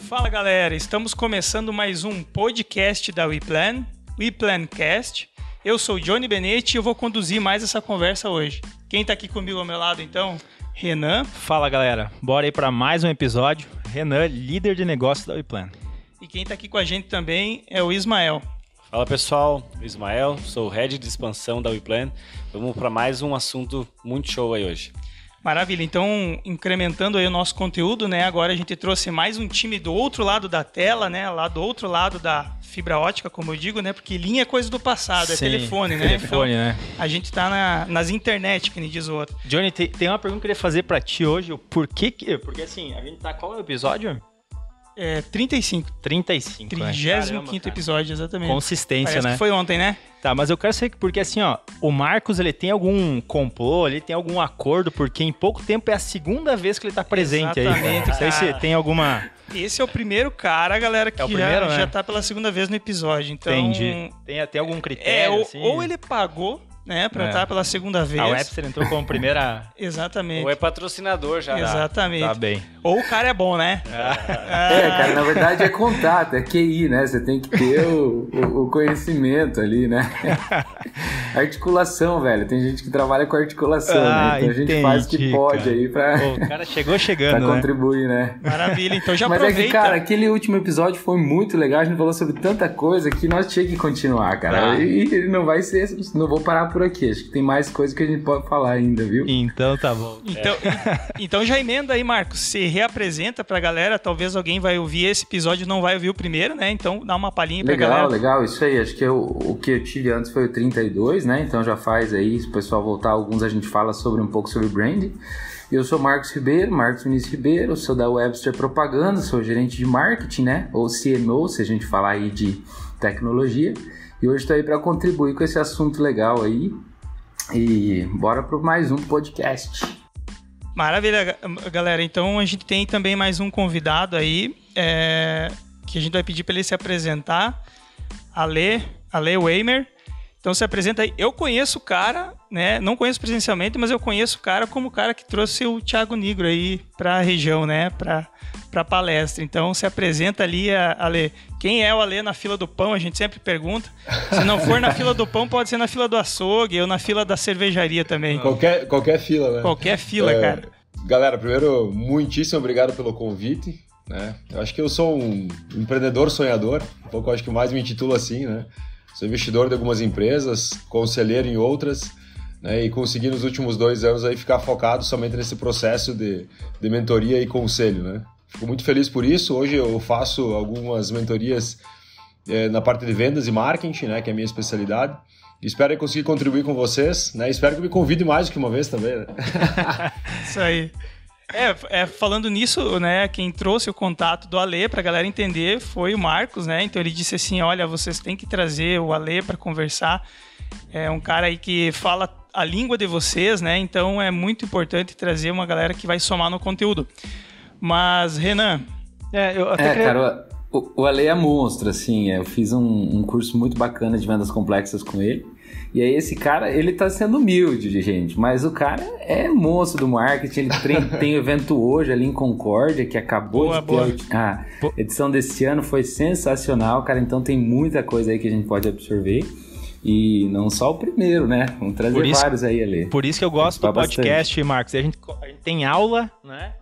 Fala galera, estamos começando mais um podcast da WePlan, WePlancast. Eu sou o Johnny Benetti e eu vou conduzir mais essa conversa hoje. Quem tá aqui comigo ao meu lado então? Renan. Fala galera, bora aí para mais um episódio. Renan, líder de negócios da WePlan. E quem tá aqui com a gente também é o Ismael. Fala pessoal, Ismael, sou o Head de Expansão da WePlan. Vamos para mais um assunto muito show aí hoje. Maravilha, então incrementando aí o nosso conteúdo, né? Agora a gente trouxe mais um time do outro lado da tela, né? Lá do outro lado da fibra ótica, como eu digo, né? Porque linha é coisa do passado, é telefone, né? Telefone, então, né? A gente tá nas internet, que nem diz o outro. Johnny, tem uma pergunta que eu queria fazer pra ti hoje. Porque assim, a gente tá... Qual é o episódio? 35. 35, 35º episódio, exatamente. Consistência, Parece né? que foi ontem, né? Tá, mas eu quero saber porque assim, ó, o Marcos, ele tem algum complô, ele tem algum acordo, porque em pouco tempo é a segunda vez que ele tá presente aí. Exatamente, Não sei se tem alguma... Esse é o primeiro cara, galera, que primeiro, né? já tá pela segunda vez no episódio. Então, Entendi. Tem algum critério, assim? Ou ele pagou, né, pra estar pela segunda vez. A Webster entrou como primeira... Exatamente. Ou é patrocinador já. Exatamente. Tá bem. Ou o cara é bom, né? Cara, na verdade é contato, é QI, né? Você tem que ter o conhecimento ali, né? Articulação, velho. Tem gente que trabalha com articulação, né? Então a gente faz o que pode, cara. Aí pra... Pô, o cara chegou chegando, pra contribuir, né? Maravilha, então já Mas aproveita. É que, cara, aquele último episódio foi muito legal. A gente falou sobre tanta coisa que nós tínhamos que continuar, cara. E não vai ser... Não vou parar por aqui. Acho que tem mais coisa que a gente pode falar ainda, viu? Então tá bom. Então já emenda aí, Marcos. Se reapresenta pra galera. Talvez alguém vai ouvir esse episódio e não vai ouvir o primeiro, né? Então dá uma palhinha pra galera. Legal. Isso aí. Acho que o que eu tive antes foi o 32, né? Então já faz aí, se o pessoal voltar, alguns a gente fala um pouco sobre branding. Eu sou Marcos Vinícius Ribeiro, sou da Webster Propaganda, sou gerente de marketing, né? Ou CMO, se a gente falar aí de tecnologia. E hoje estou aí para contribuir com esse assunto legal aí. E bora para mais um podcast. Maravilha, galera. Então a gente tem também mais um convidado aí, que a gente vai pedir para ele se apresentar. Ale Weimer. Então se apresenta aí. Eu conheço o cara, né? Não conheço presencialmente, mas eu conheço o cara como o cara que trouxe o Thiago Nigro aí para a região, né? Para palestra. Então se apresenta ali, Ale. Quem é o Ale na fila do pão? A gente sempre pergunta. Se não for na fila do pão, pode ser na fila do açougue ou na fila da cervejaria também. Qualquer fila, né? Qualquer fila, cara. Galera, primeiro, muitíssimo obrigado pelo convite, né? Eu acho que eu sou um empreendedor sonhador, um pouco eu acho que mais me intitulo assim, né? Sou investidor de algumas empresas, conselheiro em outras, né? E consegui nos últimos 2 anos aí ficar focado somente nesse processo de mentoria e conselho, né? Fico muito feliz por isso. Hoje eu faço algumas mentorias na parte de vendas e marketing, né? Que é a minha especialidade. Espero conseguir contribuir com vocês, né? Espero que me convide mais do que uma vez também, né? Isso aí. Falando nisso, né, quem trouxe o contato do Ale pra galera entender foi o Marcos, né? Então ele disse assim, olha, vocês têm que trazer o Ale para conversar. É um cara aí que fala a língua de vocês, né? Então é muito importante trazer uma galera que vai somar no conteúdo. Mas, Renan... Cara, o Ale é monstro, assim. Eu fiz um curso muito bacana de vendas complexas com ele. E aí esse cara, ele tá sendo humilde, gente, mas o cara é monstro do marketing. Ele tem evento hoje ali em Concórdia, que acabou de ter a edição desse ano, foi sensacional, cara. Então tem muita coisa aí que a gente pode absorver. E não só o primeiro, né? Vamos trazer vários aí, Ale. Por isso que eu gosto do podcast, Marcos. A gente tem aula, né?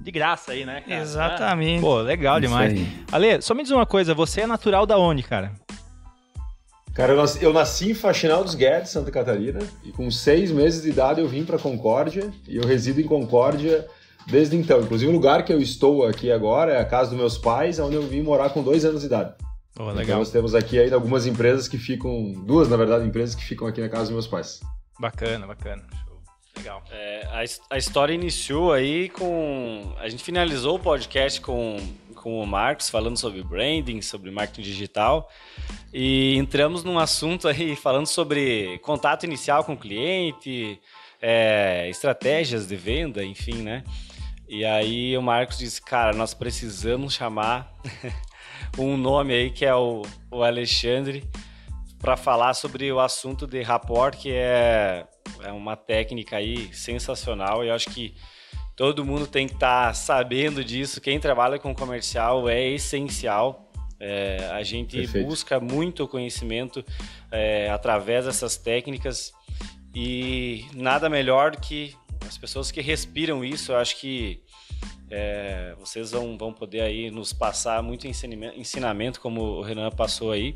De graça aí, né, cara? Exatamente. Pô, legal demais. Ale, só me diz uma coisa, você é natural da onde, cara? Cara, eu nasci em Faxinal dos Guedes, Santa Catarina, e com 6 meses de idade eu vim para Concórdia, e eu resido em Concórdia desde então. Inclusive o lugar que eu estou aqui agora é a casa dos meus pais, onde eu vim morar com 2 anos de idade. Oh, legal. Então nós temos aqui ainda algumas empresas que ficam, 2 na verdade, empresas que ficam aqui na casa dos meus pais. Bacana. Show. Legal. A história iniciou aí com... A gente finalizou o podcast com o Marcos falando sobre branding, sobre marketing digital e entramos num assunto aí falando sobre contato inicial com o cliente, estratégias de venda, enfim, né? E aí o Marcos disse, cara, nós precisamos chamar um nome aí que é o Alexandre para falar sobre o assunto de rapport, que é uma técnica aí sensacional e eu acho que todo mundo tem que estar sabendo disso. Quem trabalha com comercial é essencial. A gente Perfeito. busca muito conhecimento através dessas técnicas e nada melhor que as pessoas que respiram isso. Eu acho que vocês vão poder aí nos passar muito ensinamento, como o Renan passou aí.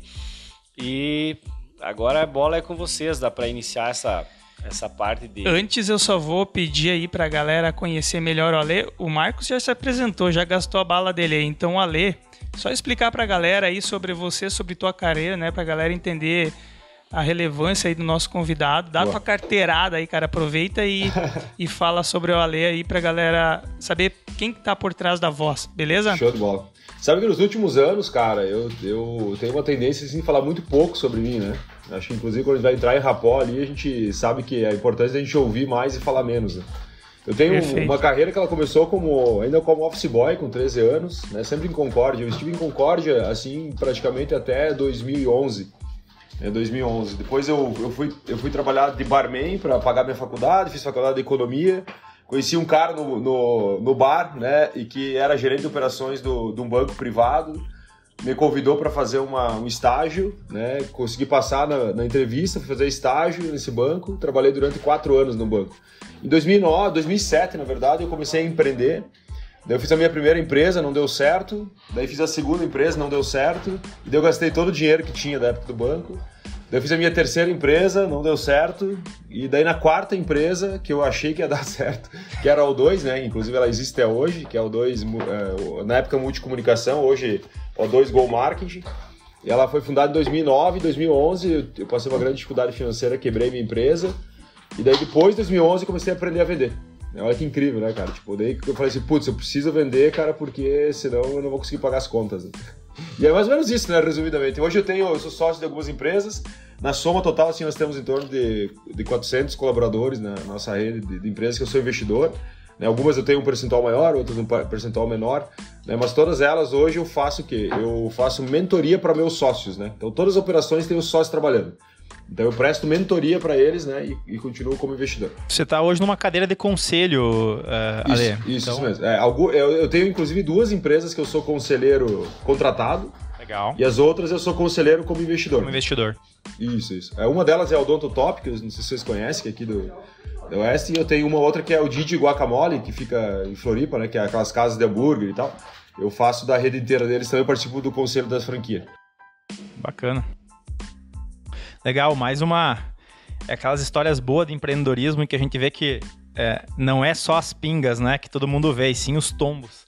E agora a bola é com vocês, dá para iniciar essa parte de... Antes eu só vou pedir aí pra galera conhecer melhor o Alê. O Marcos já se apresentou, já gastou a bala dele aí. Então, Alê, só explicar pra galera aí sobre você, sobre tua carreira, né? Pra galera entender a relevância aí do nosso convidado. Dá tua carteirada aí, cara. Aproveita e fala sobre o Alê aí pra galera saber quem tá por trás da voz, beleza? Show de bola. Sabe que nos últimos anos, cara, eu tenho uma tendência assim, de falar muito pouco sobre mim, né? Acho que inclusive quando a gente vai entrar em rapó ali, a gente sabe que a importância é a gente ouvir mais e falar menos, né? Eu tenho uma carreira que ela começou ainda como office boy, com 13 anos, né? Sempre em Concórdia. Eu estive em Concórdia, assim, praticamente até 2011. 2011. Depois eu fui trabalhar de barman para pagar minha faculdade, fiz faculdade de economia. Conheci um cara no bar, né, e que era gerente de operações de um banco privado, me convidou para fazer um estágio, né, consegui passar na entrevista, fui fazer estágio nesse banco, trabalhei durante 4 anos no banco. Em 2007, na verdade, eu comecei a empreender, daí eu fiz a minha primeira empresa, não deu certo, daí fiz a segunda empresa, não deu certo, e daí eu gastei todo o dinheiro que tinha da época do banco. Daí eu fiz a minha terceira empresa, não deu certo, e daí na quarta empresa, que eu achei que ia dar certo, que era a O2, né? Inclusive ela existe até hoje, que é a O2, na época Multicomunicação, hoje O2 Go Marketing. E ela foi fundada em 2009, 2011, eu passei uma grande dificuldade financeira, quebrei minha empresa, e daí depois de 2011 eu comecei a aprender a vender. Olha que incrível, né, cara? Tipo, daí eu falei assim, putz, eu preciso vender, cara, porque senão eu não vou conseguir pagar as contas. Né? E é mais ou menos isso, né, resumidamente. Hoje eu sou sócio de algumas empresas. Na soma total, assim, nós temos em torno de 400 colaboradores na nossa rede de empresas que eu sou investidor. Né? Algumas eu tenho um percentual maior, outras um percentual menor. Né? Mas todas elas hoje eu faço o quê? Eu faço mentoria para meus sócios, né? Então todas as operações têm os sócios trabalhando. Então eu presto mentoria para eles, né, e continuo como investidor. Você está hoje numa cadeira de conselho, Ale. Isso mesmo. Eu tenho inclusive 2 empresas que eu sou conselheiro contratado. Legal. E as outras eu sou conselheiro como investidor. Como investidor. Isso. Uma delas é a Odonto Top, que eu não sei se vocês conhecem, que é aqui do Oeste. E eu tenho uma outra que é o Didi Guacamole, que fica em Floripa, né, que é aquelas casas de hambúrguer e tal. Eu faço da rede inteira deles, também eu participo do conselho das franquias. Bacana. Legal, mais uma... aquelas histórias boas de empreendedorismo em que a gente vê que não é só as pingas, né, que todo mundo vê, e sim os tombos.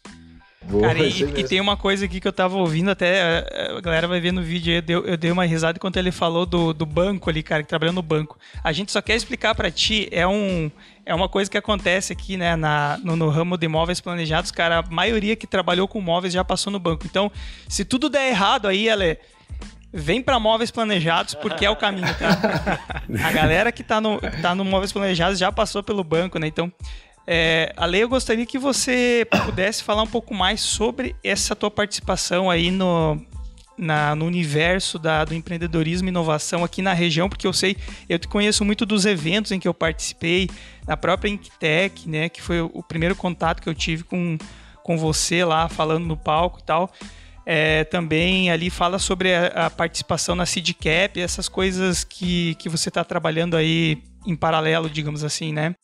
Boa, cara, e tem uma coisa aqui que eu tava ouvindo, até a galera vai ver no vídeo aí, eu dei uma risada quando ele falou do banco ali, cara, que trabalhou no banco. A gente só quer explicar pra ti, é uma coisa que acontece aqui, né, no ramo de imóveis planejados, cara, a maioria que trabalhou com móveis já passou no banco. Então, se tudo der errado aí, vem para móveis planejados, porque é o caminho, tá? A galera que tá no móveis planejados já passou pelo banco, né? Então, Ale, eu gostaria que você pudesse falar um pouco mais sobre essa tua participação aí no universo do empreendedorismo e inovação aqui na região, porque eu te conheço muito dos eventos em que eu participei, na própria Inktech, né? Que foi o primeiro contato que eu tive com você lá, falando no palco e tal. Também ali fala sobre a participação na SeedCap, essas coisas que você está trabalhando aí em paralelo, digamos assim, né?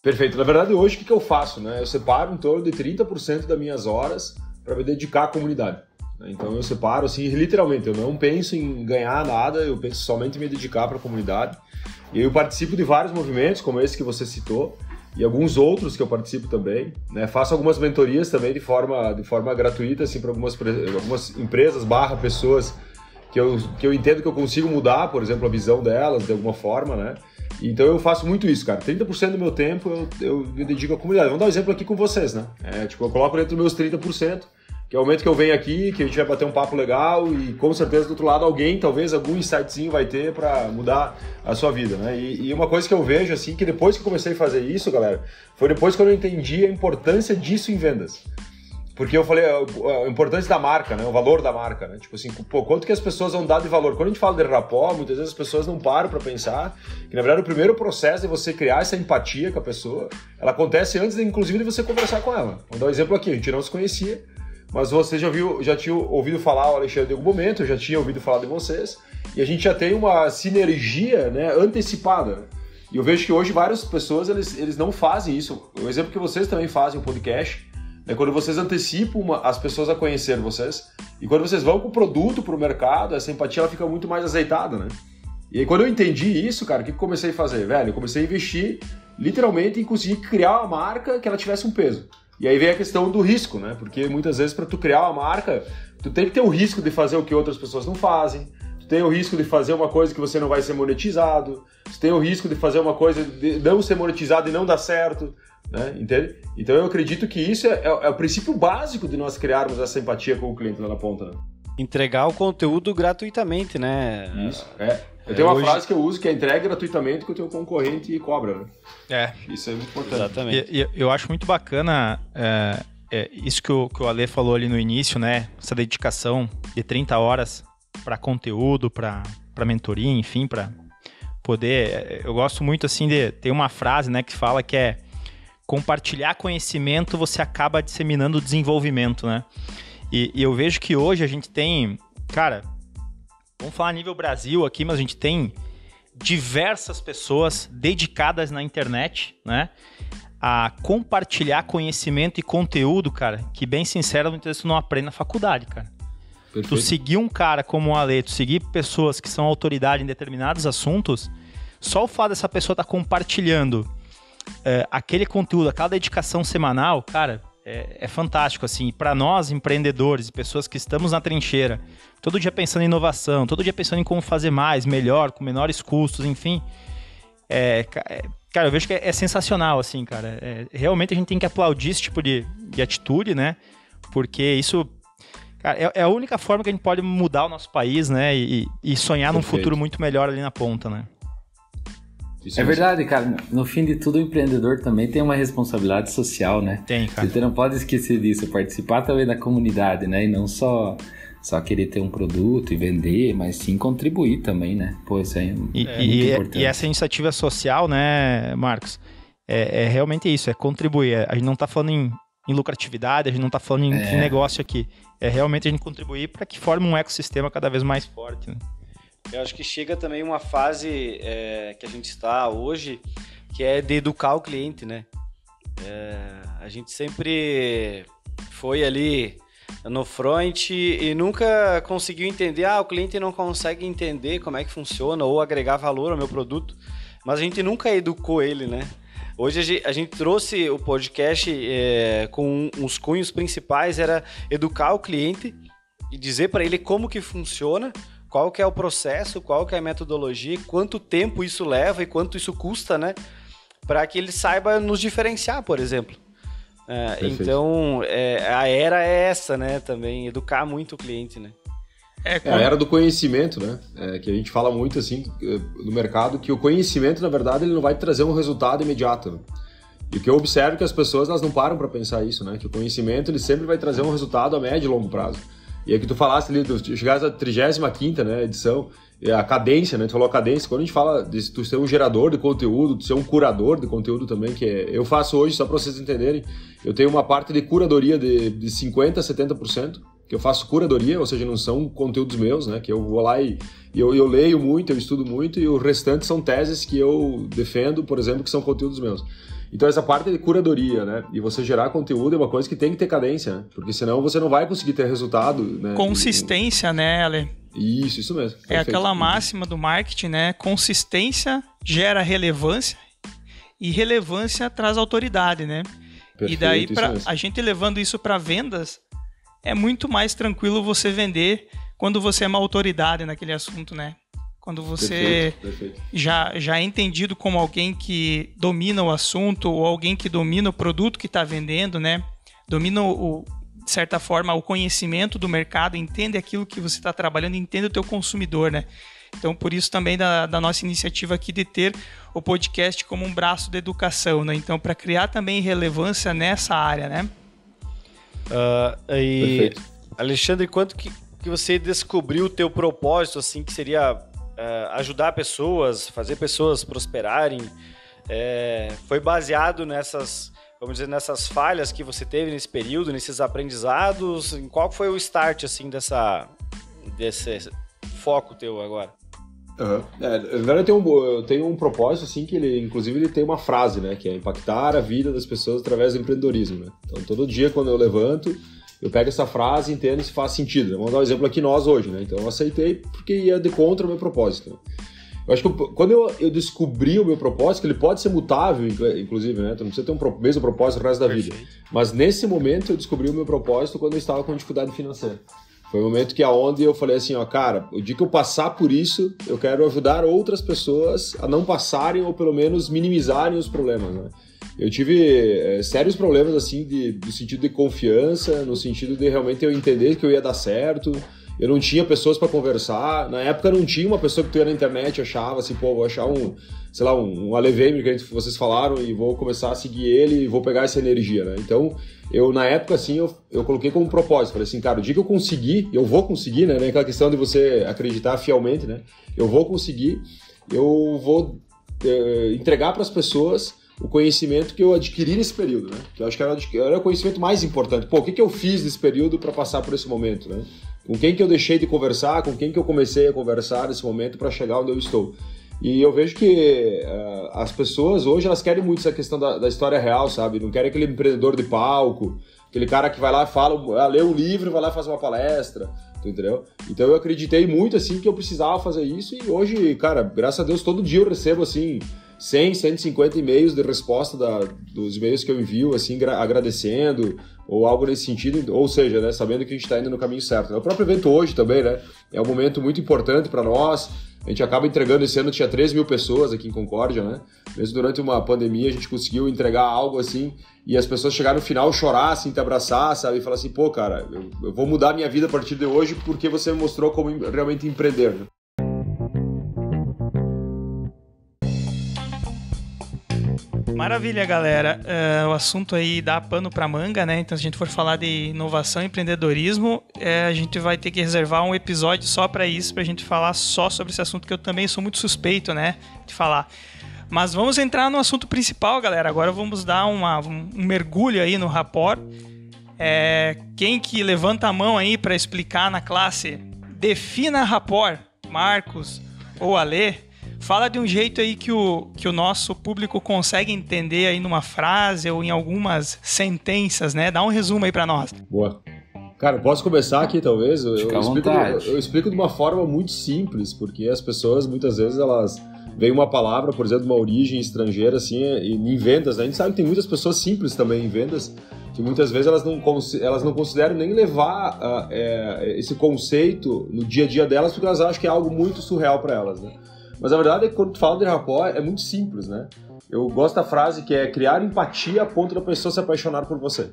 Perfeito. Na verdade, hoje o que eu faço? Né? Eu separo em torno de 30% das minhas horas para me dedicar à comunidade. Então eu separo, assim, literalmente, eu não penso em ganhar nada, eu penso somente em me dedicar para a comunidade. E eu participo de vários movimentos, como esse que você citou, e alguns outros que eu participo também, né? Faço algumas mentorias também de forma gratuita, assim, para algumas empresas / pessoas que eu entendo que eu consigo mudar, por exemplo, a visão delas de alguma forma, né? Então eu faço muito isso, cara. 30% do meu tempo eu me dedico à comunidade. Vamos dar um exemplo aqui com vocês, né? Eu coloco dentro dos meus 30%, que é o momento que eu venho aqui, que a gente vai bater um papo legal e com certeza do outro lado talvez algum insightzinho vai ter para mudar a sua vida, né? E uma coisa que eu vejo, assim, que depois que eu comecei a fazer isso, galera, foi depois que eu entendi a importância disso em vendas. Porque eu falei a importância da marca, né? O valor da marca, né? Tipo assim, pô, quanto que as pessoas vão dar de valor? Quando a gente fala de rapó, muitas vezes as pessoas não param para pensar que, na verdade, o primeiro processo de você criar essa empatia com a pessoa, ela acontece antes, inclusive, de você conversar com ela. Vou dar um exemplo aqui, a gente não se conhecia, mas você já tinha ouvido falar o Alexandre em algum momento, eu já tinha ouvido falar de vocês, e a gente já tem uma sinergia, né, antecipada. E eu vejo que hoje várias pessoas, eles não fazem isso. O exemplo que vocês também fazem, o podcast, é quando vocês antecipam as pessoas a conhecer vocês, e quando vocês vão com o produto para o mercado, essa empatia ela fica muito mais azeitada, né? E aí quando eu entendi isso, cara, o que eu comecei a fazer? Velho, eu comecei a investir literalmente em conseguir criar uma marca que ela tivesse um peso. E aí vem a questão do risco, né? Porque muitas vezes para tu criar uma marca, tu tem que ter o risco de fazer o que outras pessoas não fazem, tu tem o risco de fazer uma coisa que você não vai ser monetizado, tu tem o risco de fazer uma coisa de não ser monetizado e não dar certo, né? Entende? Então eu acredito que isso é o princípio básico de nós criarmos essa empatia com o cliente lá na ponta, né? Entregar o conteúdo gratuitamente, né? Isso, Eu tenho uma frase que eu uso que é entregue gratuitamente que o teu concorrente cobra, né? Isso é muito importante. Exatamente. E eu acho muito bacana isso que o Ale falou ali no início, né? Essa dedicação de 30 horas para conteúdo, para mentoria, enfim, para poder... Eu gosto muito, assim, de... Tem uma frase, né, que fala que é compartilhar conhecimento, você acaba disseminando o desenvolvimento, né? E eu vejo que hoje a gente tem... Cara, vamos falar a nível Brasil aqui, mas a gente tem diversas pessoas dedicadas na internet, né? A compartilhar conhecimento e conteúdo, cara, que bem sincero, muitas vezes tu não aprende na faculdade, cara. Perfeito. Tu seguir um cara como o Ale, tu seguir pessoas que são autoridade em determinados assuntos, só o fato dessa pessoa estar compartilhando aquele conteúdo, aquela dedicação semanal, cara, é fantástico, assim. Para nós, empreendedores e pessoas que estamos na trincheira, todo dia pensando em inovação, todo dia pensando em como fazer mais, melhor, com menores custos, enfim. Cara, eu vejo que é sensacional, assim, cara. Realmente a gente tem que aplaudir esse tipo de atitude, né? Porque isso... Cara, é a única forma que a gente pode mudar o nosso país, né? E sonhar num futuro muito melhor ali na ponta, né? É verdade, cara. No fim de tudo, o empreendedor também tem uma responsabilidade social, né? Tem, cara. Você não pode esquecer disso. Participar também da comunidade, né? E não só querer ter um produto e vender, mas sim contribuir também, né? Pô, isso aí é muito importante. E essa iniciativa social, né, Marcos? É realmente isso, é contribuir. A gente não tá falando em lucratividade, a gente não tá falando em negócio aqui. É realmente a gente contribuir para que forme um ecossistema cada vez mais forte, né? Eu acho que chega também uma fase que a gente está hoje, que é de educar o cliente, né? A gente sempre foi ali no front e nunca conseguiu entender, o cliente não consegue entender como é que funciona ou agregar valor ao meu produto, mas a gente nunca educou ele, né? Hoje a gente trouxe o podcast com uns cunhos principais, era educar o cliente e dizer para ele como que funciona, qual que é o processo, qual que é a metodologia, quanto tempo isso leva e quanto isso custa, né? Para que ele saiba nos diferenciar, por exemplo. Então, a era é essa, né? Também, educar muito o cliente, né? A era do conhecimento, né? Que a gente fala muito, assim, no mercado, que o conhecimento, na verdade, ele não vai trazer um resultado imediato, né? E o que eu observo é que as pessoas, elas não param para pensar isso, né? Que o conhecimento, ele sempre vai trazer um resultado a médio e longo prazo. E aí que tu falaste ali, tu chegaste à 35ª, né, edição, a cadência, né, tu falou a cadência, quando a gente fala de tu ser um gerador de conteúdo, tu ser um curador de conteúdo também, que eu faço hoje, só para vocês entenderem, eu tenho uma parte de curadoria de 50% a 70%, que eu faço curadoria, ou seja, não são conteúdos meus, né, que eu vou lá e eu leio muito, eu estudo muito, e o restante são teses que eu defendo, por exemplo, que são conteúdos meus. Então essa parte de curadoria, né, e você gerar conteúdo é uma coisa que tem que ter cadência, né, porque senão você não vai conseguir ter resultado, né. Consistência, né, Ale? Isso mesmo. É aquela máxima do marketing, né, consistência gera relevância e relevância traz autoridade, né. Perfeito, e daí, a gente levando isso para vendas, é muito mais tranquilo você vender quando você é uma autoridade naquele assunto, né. Quando você perfeito. Já é entendido como alguém que domina o assunto ou alguém que domina o produto que está vendendo, né? Domina, de certa forma, o conhecimento do mercado, entende aquilo que você está trabalhando, entende o teu consumidor, né? Então, por isso também da nossa iniciativa aqui de ter o podcast como um braço de educação, né? Então, para criar também relevância nessa área, né? Perfeito. Alexandre, quanto que você descobriu o teu propósito, assim, que seria ajudar pessoas, fazer pessoas prosperarem? Foi baseado nessas, vamos dizer, nessas falhas que você teve nesse período, nesses aprendizados? Qual foi o start, assim, desse foco teu agora? Na verdade, eu tenho um propósito, assim, que ele tem uma frase, né, que é impactar a vida das pessoas através do empreendedorismo, né? Então, todo dia, quando eu levanto, eu pego essa frase e entendo se faz sentido. Vamos dar um exemplo aqui nós hoje, né? Então, eu aceitei porque ia de contra o meu propósito, né? Eu acho que quando eu descobri o meu propósito, que ele pode ser mutável, inclusive, né? Tu não precisa ter um mesmo propósito o resto da vida. Mas, nesse momento, eu descobri o meu propósito quando eu estava com dificuldade financeira. Foi o momento que aonde eu falei assim, cara, o dia que eu passar por isso, eu quero ajudar outras pessoas a não passarem ou pelo menos minimizarem os problemas, né? Eu tive sérios problemas, assim, no sentido de confiança, no sentido de realmente eu entender que eu ia dar certo. Eu não tinha pessoas para conversar. Na época não tinha uma pessoa que tu ia na internet e achava assim, vou achar um Ale Weimer, que vocês falaram, e vou começar a seguir ele e vou pegar essa energia, né? Então, na época, assim, eu coloquei como propósito. Falei assim, cara, o dia que eu conseguir, eu vou conseguir, né? Aquela questão de você acreditar fielmente, né? Eu vou conseguir, eu vou entregar para as pessoas o conhecimento que eu adquiri nesse período, né? Que eu acho que era o conhecimento mais importante. O que eu fiz nesse período para passar por esse momento, né? Com quem que eu deixei de conversar, com quem que eu comecei a conversar nesse momento para chegar onde eu estou. E eu vejo que as pessoas hoje, elas querem muito essa questão da história real, sabe? Não querem aquele empreendedor de palco, aquele cara que vai lá e fala, lê um livro e vai lá e faz uma palestra, entendeu? Então eu acreditei muito, assim, que eu precisava fazer isso e hoje, cara, graças a Deus, todo dia eu recebo, assim, 100, 150 e-mails de resposta dos e-mails que eu envio, assim, agradecendo, ou algo nesse sentido, ou seja, né, sabendo que a gente está indo no caminho certo. O próprio evento hoje também, né, é um momento muito importante para nós. A gente acaba entregando, esse ano tinha 3 mil pessoas aqui em Concórdia, né, mesmo durante uma pandemia a gente conseguiu entregar algo assim, e as pessoas chegaram no final, chorar, assim, te abraçar, sabe, e falar assim, cara, eu vou mudar minha vida a partir de hoje porque você me mostrou como realmente empreender, né? Maravilha, galera. O assunto aí dá pano pra manga, né? Então, se a gente for falar de inovação e empreendedorismo, a gente vai ter que reservar um episódio só pra isso, pra gente falar só sobre esse assunto, que eu também sou muito suspeito, né, de falar. Mas vamos entrar no assunto principal, galera. Agora vamos dar um mergulho aí no rapport. Quem que levanta a mão aí pra explicar na classe? Defina rapport, Marcos ou Ale. Fala de um jeito aí que o nosso público consegue entender aí numa frase ou em algumas sentenças, né? Dá um resumo aí pra nós. Boa. Cara, posso começar aqui, talvez? Fica à vontade. Eu explico de uma forma muito simples, porque as pessoas, muitas vezes, elas veem uma palavra, por exemplo, de uma origem estrangeira, assim, e em vendas, né? A gente sabe que tem muitas pessoas simples também em vendas, que muitas vezes elas não consideram nem levar esse conceito no dia a dia delas, porque elas acham que é algo muito surreal para elas, né? Mas a verdade é que quando tu fala de rapport, é muito simples, né? Eu gosto da frase que é criar empatia a ponto da pessoa se apaixonar por você.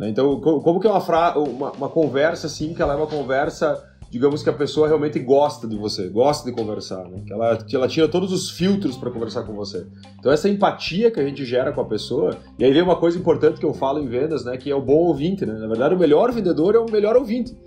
Então, como que é uma conversa assim, que ela é uma conversa, digamos que a pessoa realmente gosta de você, gosta de conversar, né? Que ela tira todos os filtros para conversar com você. Então, essa empatia que a gente gera com a pessoa, e aí vem uma coisa importante que eu falo em vendas, né? Que é o bom ouvinte, né? Na verdade, o melhor vendedor é o melhor ouvinte.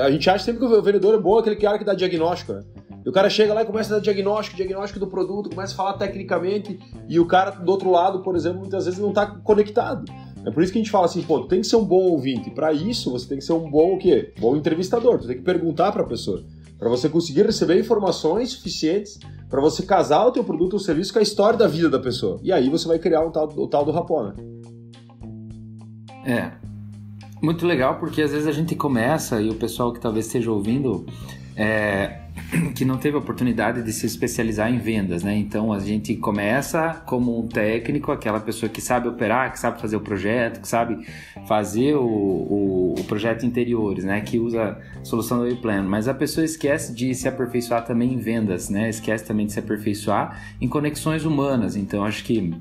A gente acha sempre que o vendedor é bom, aquele cara que dá diagnóstico, né? E o cara chega lá e começa a dar diagnóstico do produto, começa a falar tecnicamente, e o cara do outro lado, por exemplo, muitas vezes não está conectado. É por isso que a gente fala assim, tu tem que ser um bom ouvinte. Para isso, você tem que ser um bom o quê? Bom entrevistador. Tu tem que perguntar para a pessoa. Para você conseguir receber informações suficientes para você casar o teu produto ou serviço com a história da vida da pessoa. E aí você vai criar o tal do rapport, né? Muito legal, porque às vezes a gente começa, e o pessoal que talvez esteja ouvindo, que não teve a oportunidade de se especializar em vendas, né? Então a gente começa como um técnico, aquela pessoa que sabe operar, que sabe fazer o projeto, que sabe fazer o projeto interiores, né? Que usa a solução do Wayplan, mas a pessoa esquece de se aperfeiçoar também em vendas, né? Esquece também de se aperfeiçoar em conexões humanas. Então acho que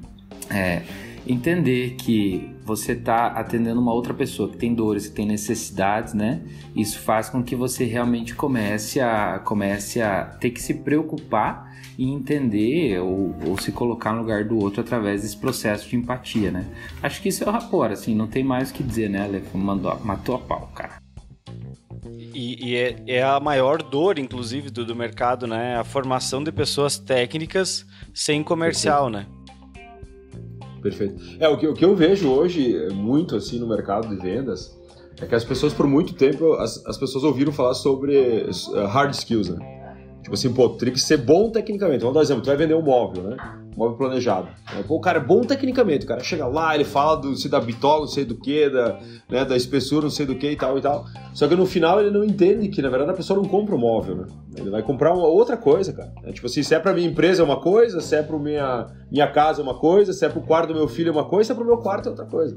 entender que você está atendendo uma outra pessoa que tem dores, que tem necessidades, né? Isso faz com que você realmente comece a ter que se preocupar e entender ou se colocar no lugar do outro através desse processo de empatia, né? Acho que isso é o rapport, assim, não tem mais o que dizer, né, Ale? Matou a pau, cara. E é a maior dor, inclusive, do mercado, né? A formação de pessoas técnicas sem comercial, né? Perfeito. O que eu vejo hoje muito assim no mercado de vendas é que as pessoas, por muito tempo, as pessoas ouviram falar sobre hard skills, né? Tipo assim, pô, tu tem que ser bom tecnicamente. Vamos dar um exemplo, tu vai vender um móvel, né? Um móvel planejado. Pô, o cara é bom tecnicamente, o cara chega lá, ele fala da bitola, não sei do que, da espessura, não sei do que e tal e tal. Só que no final ele não entende que, na verdade, a pessoa não compra o móvel, né? Ele vai comprar uma outra coisa, cara. Tipo assim, se é pra minha empresa é uma coisa, se é pra minha casa é uma coisa, se é pro quarto do meu filho é uma coisa, se é pro meu quarto é outra coisa.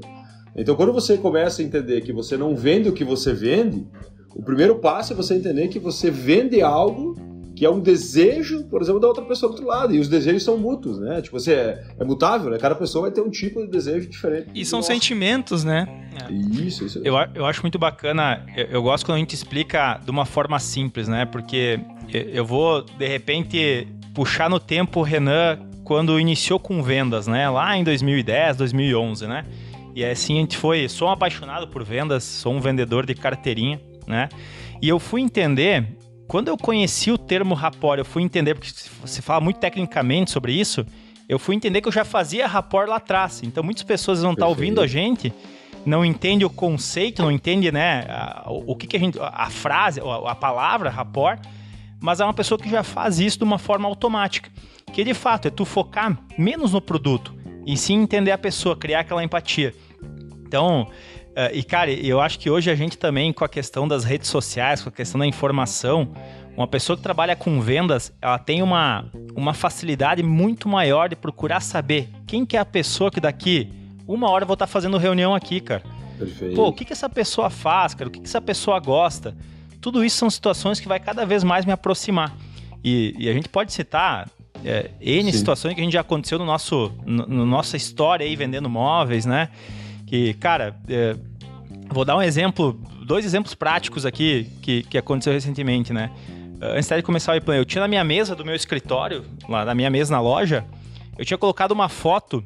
Então, quando você começa a entender que você não vende o que você vende, o primeiro passo é você entender que você vende algo que é um desejo, por exemplo, da outra pessoa do outro lado. E os desejos são mútuos, né? Tipo, você é mutável, né? Cada pessoa vai ter um tipo de desejo diferente. E são sentimentos, né? Isso. Eu acho muito bacana, eu gosto quando a gente explica de uma forma simples, né? Porque eu vou, de repente, puxar no tempo o Renan quando iniciou com vendas, né? Lá em 2010, 2011, né? E assim a gente sou um apaixonado por vendas, sou um vendedor de carteirinha, né? E eu fui entender... Quando eu conheci o termo rapport, eu fui entender, porque você fala muito tecnicamente sobre isso, eu fui entender que eu já fazia rapport lá atrás. Então, muitas pessoas vão estar ouvindo a gente, não entendem o conceito, não entendem, né, o que a gente... A frase, a palavra rapport, mas é uma pessoa que já faz isso de uma forma automática. Que, de fato, é tu focar menos no produto e sim entender a pessoa, criar aquela empatia. Então... E, cara, eu acho que hoje a gente também, com a questão das redes sociais, com a questão da informação, uma pessoa que trabalha com vendas, ela tem uma facilidade muito maior de procurar saber quem que é a pessoa que daqui 1 hora eu vou estar fazendo reunião aqui, cara. Perfeito. Pô, o que essa pessoa faz, cara? O que essa pessoa gosta? Tudo isso são situações que vai cada vez mais me aproximar. E a gente pode citar N situações que a gente já aconteceu no nossa história aí, vendendo móveis, né? Que, cara, vou dar 2 exemplos práticos aqui que aconteceu recentemente, né? Antes de começar o e-plan, eu tinha na minha mesa do meu escritório, lá na minha mesa na loja, eu tinha colocado uma foto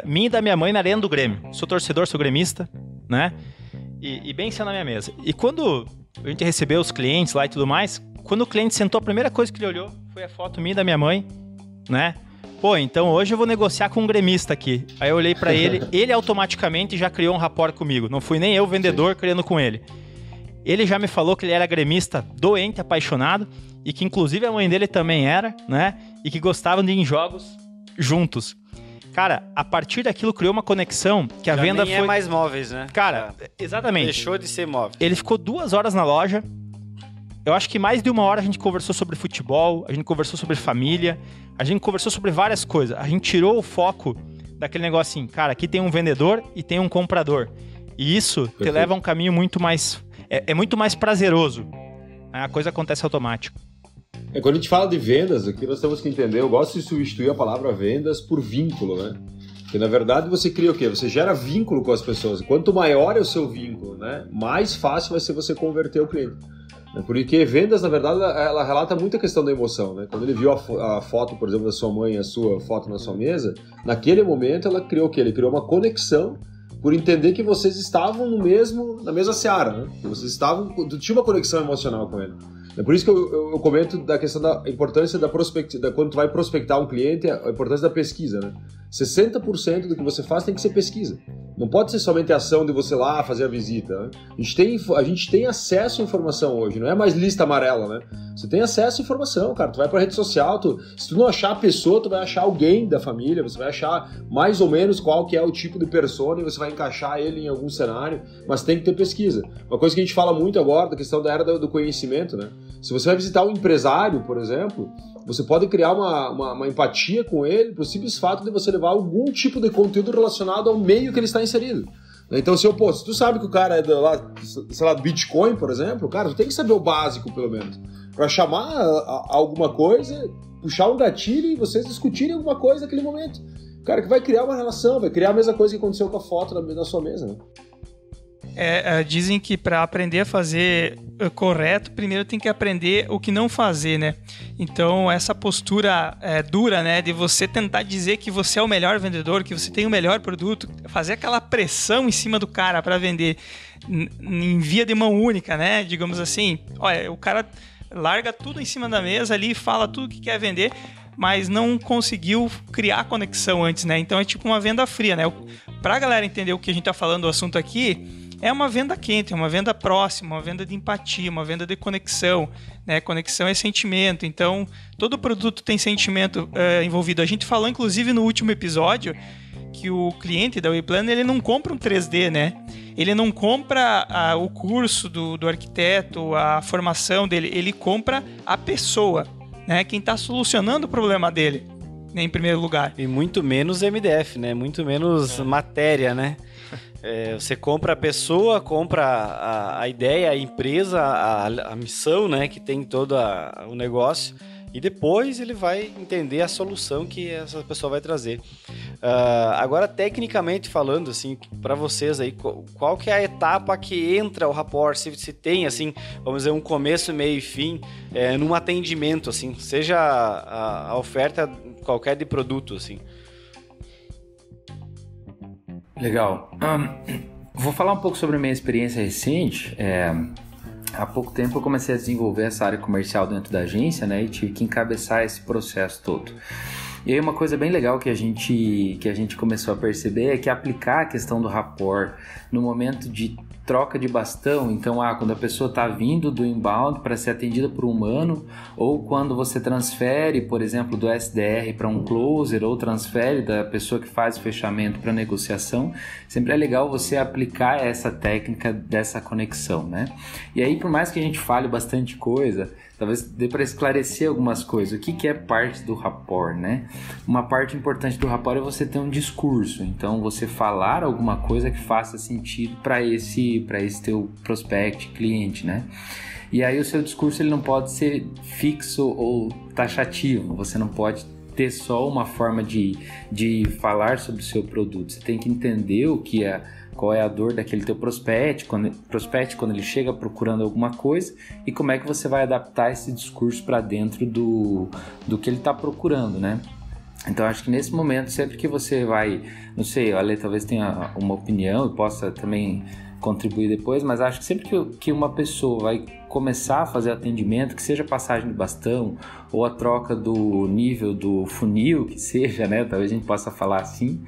minha e da minha mãe na arena do Grêmio. Sou torcedor, sou gremista, né? E bem isso na minha mesa. E quando a gente recebeu os clientes lá e tudo mais, quando o cliente sentou, a primeira coisa que ele olhou foi a foto minha e da minha mãe, né? Pô, então hoje eu vou negociar com um gremista aqui. Aí eu olhei pra ele, ele automaticamente já criou um rapport comigo. Não fui nem eu, vendedor, criando com ele. Ele já me falou que ele era gremista doente, apaixonado, e que inclusive a mãe dele também era, né? E que gostavam de ir em jogos juntos. Cara, a partir daquilo criou uma conexão que a venda nem foi... é mais móveis, né? Cara, exatamente. Deixou de ser móvel. Ele ficou 2 horas na loja. Eu acho que mais de 1 hora a gente conversou sobre futebol, a gente conversou sobre família, a gente conversou sobre várias coisas. A gente tirou o foco daquele negócio assim, cara, aqui tem um vendedor e tem um comprador. E isso te leva a um caminho muito mais... É muito mais prazeroso. A coisa acontece automático. Quando a gente fala de vendas, aqui nós temos que entender, eu gosto de substituir a palavra vendas por vínculo, né? Porque na verdade você cria o quê? Você gera vínculo com as pessoas. Quanto maior é o seu vínculo, né? Mais fácil vai ser você converter o cliente. Porque vendas, na verdade, ela relata muito a questão da emoção, né? Quando ele viu a foto, por exemplo, da sua mãe, a sua foto na sua mesa, naquele momento ela criou o quê? Ele criou uma conexão por entender que vocês estavam na mesma seara, né? Que vocês tinha uma conexão emocional com ele. É por isso que eu comento da questão da importância da prospectiva, quando tu vai prospectar um cliente, a importância da pesquisa, né? 60% do que você faz tem que ser pesquisa. Não pode ser somente a ação de você lá fazer a visita, né? A gente tem acesso à informação hoje, não é mais lista amarela, né? Você tem acesso à informação, cara. Tu vai pra rede social, se tu não achar a pessoa, tu vai achar alguém da família, você vai achar mais ou menos qual que é o tipo de persona e você vai encaixar ele em algum cenário, mas tem que ter pesquisa. Uma coisa que a gente fala muito agora, da questão da era do conhecimento, né? Se você vai visitar um empresário, por exemplo, você pode criar uma empatia com ele pro simples fato de você levar algum tipo de conteúdo relacionado ao meio que ele está inserido. Então, se tu sabe que o cara é do Bitcoin, por exemplo, cara, tu tem que saber o básico, pelo menos. Para chamar alguma coisa, puxar um gatilho e vocês discutirem alguma coisa naquele momento. cara que vai criar uma relação, vai criar a mesma coisa que aconteceu com a foto na sua mesa, né? Dizem que para aprender a fazer correto, primeiro tem que aprender o que não fazer, né? Então, essa postura dura, né? De você tentar dizer que você é o melhor vendedor, que você tem o melhor produto, fazer aquela pressão em cima do cara para vender em via de mão única, né? Digamos assim, olha, o cara larga tudo em cima da mesa ali, fala tudo que quer vender, mas não conseguiu criar conexão antes, né? Então, é tipo uma venda fria, né? Pra galera entender o que a gente tá falando, o assunto aqui... É uma venda quente, é uma venda próxima, uma venda de empatia, uma venda de conexão, né? Conexão é sentimento, então todo produto tem sentimento envolvido. A gente falou, inclusive, no último episódio, que o cliente da WePlan, ele não compra um 3D, né? Ele não compra o curso do arquiteto, a formação dele, ele compra a pessoa, né? Quem está solucionando o problema dele, né? Em primeiro lugar. E muito menos MDF, né? Muito menos matéria, né? Você compra a pessoa, compra a ideia, a empresa, a missão, né, que tem todo o negócio, e depois ele vai entender a solução que essa pessoa vai trazer. Agora, tecnicamente falando, assim, para vocês aí, qual que é a etapa que entra o rapport? Se tem, assim, vamos dizer, um começo, meio e fim, num atendimento, assim, seja a oferta qualquer de produto, assim. Legal. Vou falar um pouco sobre a minha experiência recente. Há pouco tempo eu comecei a desenvolver essa área comercial dentro da agência, né? E tive que encabeçar esse processo todo. E aí uma coisa bem legal que a gente começou a perceber é que aplicar a questão do rapport no momento de troca de bastão, então quando a pessoa está vindo do inbound para ser atendida por um humano, ou quando você transfere, por exemplo, do SDR para um closer, ou transfere da pessoa que faz o fechamento para negociação, sempre é legal você aplicar essa técnica dessa conexão, né? E aí, por mais que a gente fale bastante coisa, talvez dê para esclarecer algumas coisas. O que é parte do rapport, né? Uma parte importante do rapport é você ter um discurso. Então, você falar alguma coisa que faça sentido para esse teu prospect, cliente, né? E aí o seu discurso ele não pode ser fixo ou taxativo. Você não pode ter só uma forma de falar sobre o seu produto. Você tem que entender qual é a dor daquele teu prospect quando ele chega procurando alguma coisa e como é que você vai adaptar esse discurso para dentro do que ele está procurando, né? Então, acho que nesse momento, sempre que você vai, não sei, a Ale talvez tenha uma opinião e possa também contribuir depois, mas acho que sempre que uma pessoa vai começar a fazer atendimento, que seja passagem de bastão ou a troca do nível do funil, que seja, né? Talvez a gente possa falar assim.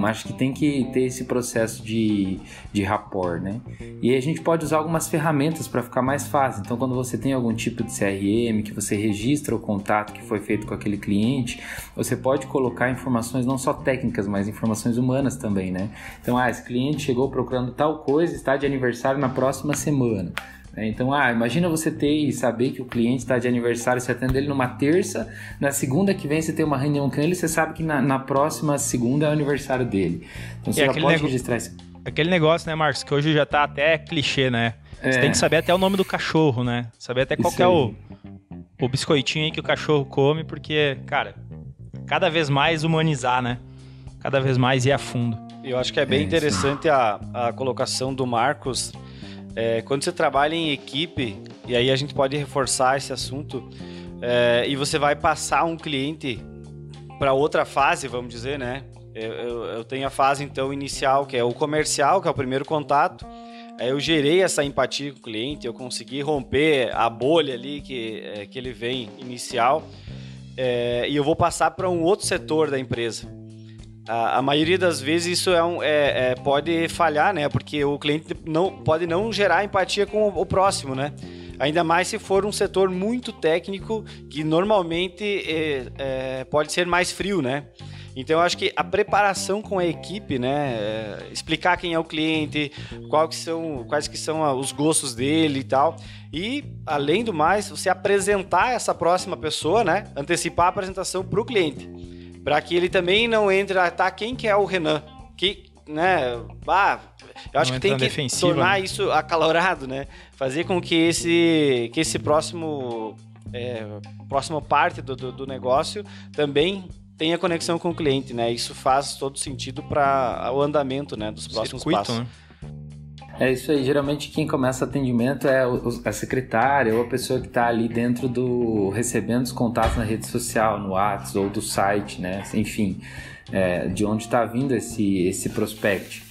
Acho que tem que ter esse processo de rapport, né? E aí a gente pode usar algumas ferramentas para ficar mais fácil. Então, quando você tem algum tipo de CRM, que você registra o contato que foi feito com aquele cliente, você pode colocar informações não só técnicas, mas informações humanas também, né? Então, esse cliente chegou procurando tal coisa, está de aniversário na próxima semana. Então, imagina você ter e saber que o cliente está de aniversário, você atende ele numa terça, na segunda que vem você tem uma reunião com ele, você sabe que na próxima segunda é o aniversário dele. Então, você já pode registrar isso. Aquele negócio, né, Marcos, que hoje já tá até clichê, né? Você tem que saber até o nome do cachorro, né? Saber até qual que é o biscoitinho aí que o cachorro come, porque, cara, cada vez mais humanizar, né? Cada vez mais ir a fundo. Eu acho que é bem interessante a colocação do Marcos. Quando você trabalha em equipe, e aí a gente pode reforçar esse assunto, e você vai passar um cliente para outra fase, vamos dizer, né? Eu tenho a fase, então, inicial, que é o comercial, que é o primeiro contato. Eu gerei essa empatia com o cliente, eu consegui romper a bolha ali que ele vem inicial, e eu vou passar para um outro setor da empresa. A maioria das vezes isso pode falhar, né? Porque o cliente pode não gerar empatia com o próximo, né? Ainda mais se for um setor muito técnico, que normalmente pode ser mais frio, né? Então, eu acho que a preparação com a equipe, né? Explicar quem é o cliente, quais que são os gostos dele e tal. E, além do mais, você apresentar essa próxima pessoa, né? Antecipar a apresentação para o cliente. Para que ele também não entre, quem que é o Renan? Né? Eu acho que tem que tornar isso acalorado, né? Fazer com que esse próxima parte do negócio também tenha conexão com o cliente, né? Isso faz todo sentido para o andamento, né, dos próximos passos. Né? É isso aí, geralmente quem começa o atendimento é a secretária ou a pessoa que está ali dentro recebendo os contatos na rede social, no WhatsApp ou do site, né? Enfim, de onde está vindo esse prospect.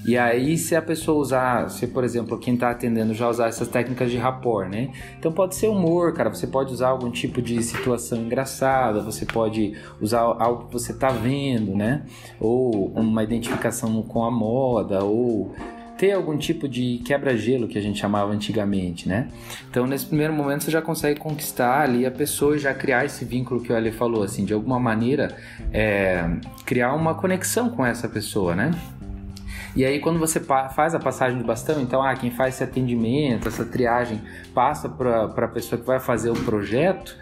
E aí, se a pessoa usar, se por exemplo, quem está atendendo já usar essas técnicas de rapport, né? Então pode ser humor, cara, você pode usar algum tipo de situação engraçada, você pode usar algo que você está vendo, né? Ou uma identificação com a moda, ou ter algum tipo de quebra-gelo que a gente chamava antigamente, né? Então, nesse primeiro momento, você já consegue conquistar ali a pessoa e já criar esse vínculo que o Ale falou, assim, de alguma maneira, criar uma conexão com essa pessoa, né? E aí, quando você faz a passagem do bastão, então, quem faz esse atendimento, essa triagem, passa para a pessoa que vai fazer o projeto,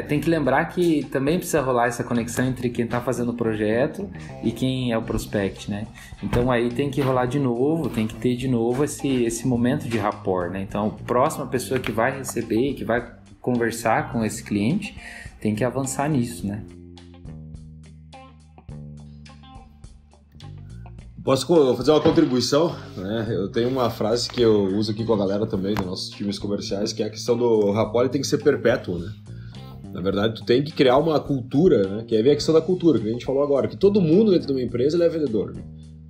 tem que lembrar que também precisa rolar essa conexão entre quem está fazendo o projeto e quem é o prospect, né? Então, aí tem que rolar de novo, tem que ter de novo esse momento de rapport, né? Então, a próxima pessoa que vai receber, que vai conversar com esse cliente, tem que avançar nisso, né? Posso fazer uma contribuição? Né? Eu tenho uma frase que eu uso aqui com a galera também, dos nossos times comerciais, que é a questão do rapport tem que ser perpétuo, né? Na verdade, tu tem que criar uma cultura, né? Que aí vem a questão da cultura, que a gente falou agora, que todo mundo dentro de uma empresa ele é vendedor. Né?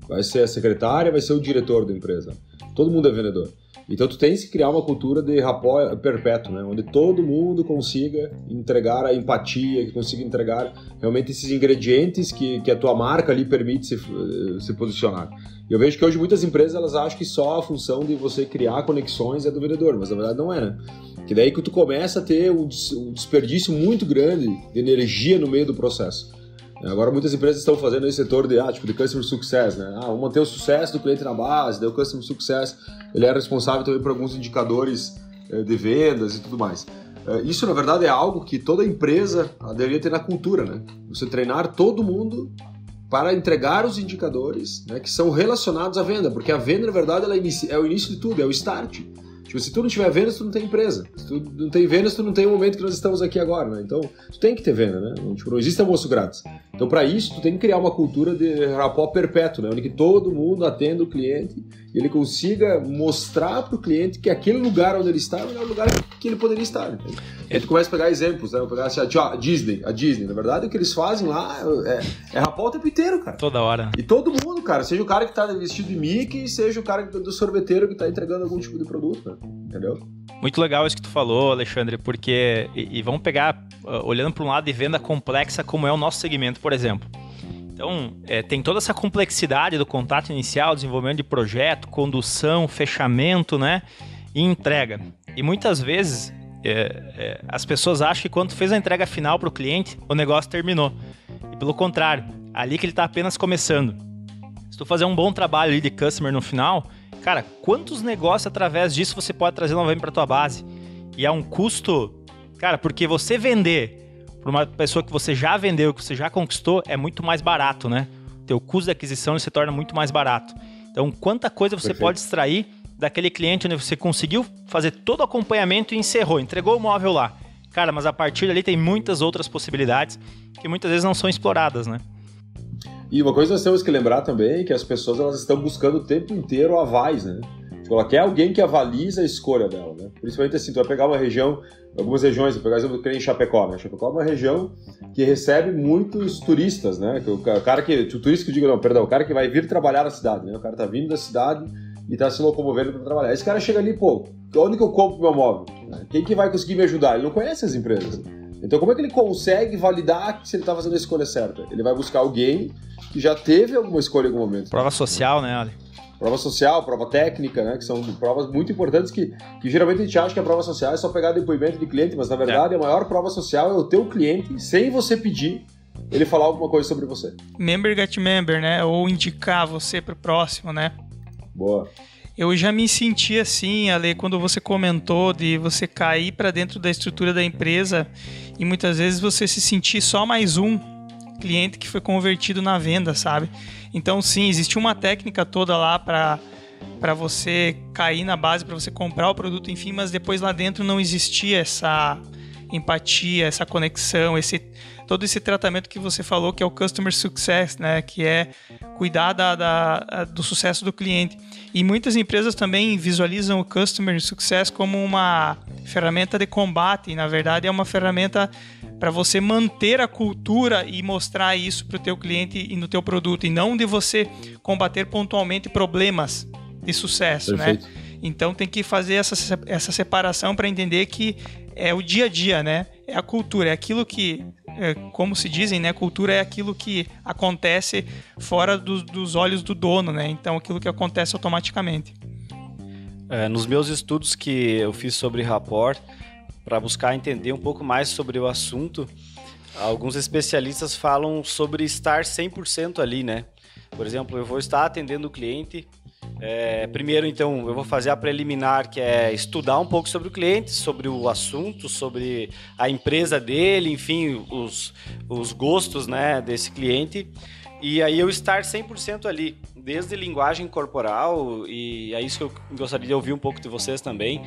Vai ser a secretária, vai ser o diretor da empresa. Todo mundo é vendedor. Então tu tens que criar uma cultura de rapport perpétuo, né? Onde todo mundo consiga entregar a empatia, que consiga entregar realmente esses ingredientes que a tua marca ali permite se posicionar. E eu vejo que hoje muitas empresas elas acham que só a função de você criar conexões é do vendedor, mas na verdade não é, né? Que daí que tu começa a ter um desperdício muito grande de energia no meio do processo. Agora muitas empresas estão fazendo esse setor de Customer Success, né? Vamos manter o sucesso do cliente na base, daí o Customer Success ele é responsável também por alguns indicadores de vendas e tudo mais. Isso, na verdade, é algo que toda empresa deveria ter na cultura, né? Você treinar todo mundo para entregar os indicadores, né, que são relacionados à venda, porque a venda, na verdade, ela é o início de tudo, é o start. Tipo, se tu não tiver vendas, tu não tem empresa. Se tu não tem vendas, tu não tem o momento que nós estamos aqui agora, né? Então, tu tem que ter venda, né? Não existe almoço grátis. Então, para isso, tu tem que criar uma cultura de rapport perpétuo, né? Onde que todo mundo atenda o cliente e ele consiga mostrar para o cliente que aquele lugar onde ele está é o melhor lugar que ele poderia estar. Né? Aí tu começa a pegar exemplos, né? Vou pegar assim, a Disney. Na verdade, o que eles fazem lá é rapport o tempo inteiro, cara. Toda hora. E todo mundo, cara. Seja o cara que tá vestido de Mickey, seja o cara do sorveteiro que tá entregando algum tipo de produto, né? Entendeu? Muito legal isso que tu falou, Alexandre, porque... E vamos pegar, olhando para um lado de venda complexa, como é o nosso segmento, por exemplo. Então, tem toda essa complexidade do contato inicial, desenvolvimento de projeto, condução, fechamento, né? E entrega. E muitas vezes, as pessoas acham que quando tu fez a entrega final para o cliente, o negócio terminou. E pelo contrário, ali que ele está apenas começando. Se tu fazer um bom trabalho ali de customer no final... Cara, quantos negócios através disso você pode trazer novamente para tua base? E é um custo... Cara, porque você vender para uma pessoa que você já vendeu, que você já conquistou, é muito mais barato, né? O teu custo de aquisição se torna muito mais barato. Então, quanta coisa você pode extrair daquele cliente onde você conseguiu fazer todo o acompanhamento e encerrou, entregou o móvel lá. Cara, mas a partir dali tem muitas outras possibilidades que muitas vezes não são exploradas, né? E uma coisa nós temos que lembrar também é que as pessoas elas estão buscando o tempo inteiro avais, né? Tipo, ela quer alguém que avaliza a escolha dela, né? Principalmente assim, tu vai pegar uma região, algumas regiões, vou pegar o exemplo do que nem Chapecó, né? Chapecó é uma região que recebe muitos turistas, né? O cara que, o turista que eu digo, não, perdão, o cara que vai vir trabalhar na cidade, né? O cara tá vindo da cidade e tá se locomovendo para trabalhar. Esse cara chega ali, pô, onde que eu compro meu móvel? Quem que vai conseguir me ajudar? Ele não conhece as empresas. Então, como é que ele consegue validar se ele está fazendo a escolha certa? Ele vai buscar alguém que já teve alguma escolha em algum momento. Prova social, né, Ali? Prova social, prova técnica, né? Que são provas muito importantes que geralmente a gente acha que a prova social é só pegar depoimento de cliente, mas na verdade a maior prova social é o teu cliente, sem você pedir, ele falar alguma coisa sobre você. Member get member, né? Ou indicar você pro próximo, né? Boa. Eu já me senti assim, Ale, quando você comentou de você cair para dentro da estrutura da empresa e muitas vezes você se sentir só mais um cliente que foi convertido na venda, sabe? Então, sim, existe uma técnica toda lá para você cair na base, para você comprar o produto, enfim, mas depois lá dentro não existia empatia, essa conexão, todo esse tratamento que você falou, que é o Customer Success, né? Que é cuidar do sucesso do cliente. E muitas empresas também visualizam o Customer Success como uma ferramenta de combate, e na verdade é uma ferramenta para você manter a cultura e mostrar isso para o teu cliente e no teu produto, e não de você combater pontualmente problemas de sucesso, Perfeito. Né? Então tem que fazer essa separação para entender que é o dia a dia, né? É a cultura, é aquilo que, como se dizem, né? Cultura é aquilo que acontece fora dos olhos do dono, né? Então aquilo que acontece automaticamente. Nos meus estudos que eu fiz sobre rapport, para buscar entender um pouco mais sobre o assunto, alguns especialistas falam sobre estar 100% ali, né? Por exemplo, eu vou estar atendendo o cliente. Primeiro, então, eu vou fazer a preliminar, que é estudar um pouco sobre o cliente, sobre o assunto, sobre a empresa dele, enfim, os gostos, né, desse cliente. E aí eu estar 100% ali, desde linguagem corporal, e é isso que eu gostaria de ouvir um pouco de vocês também,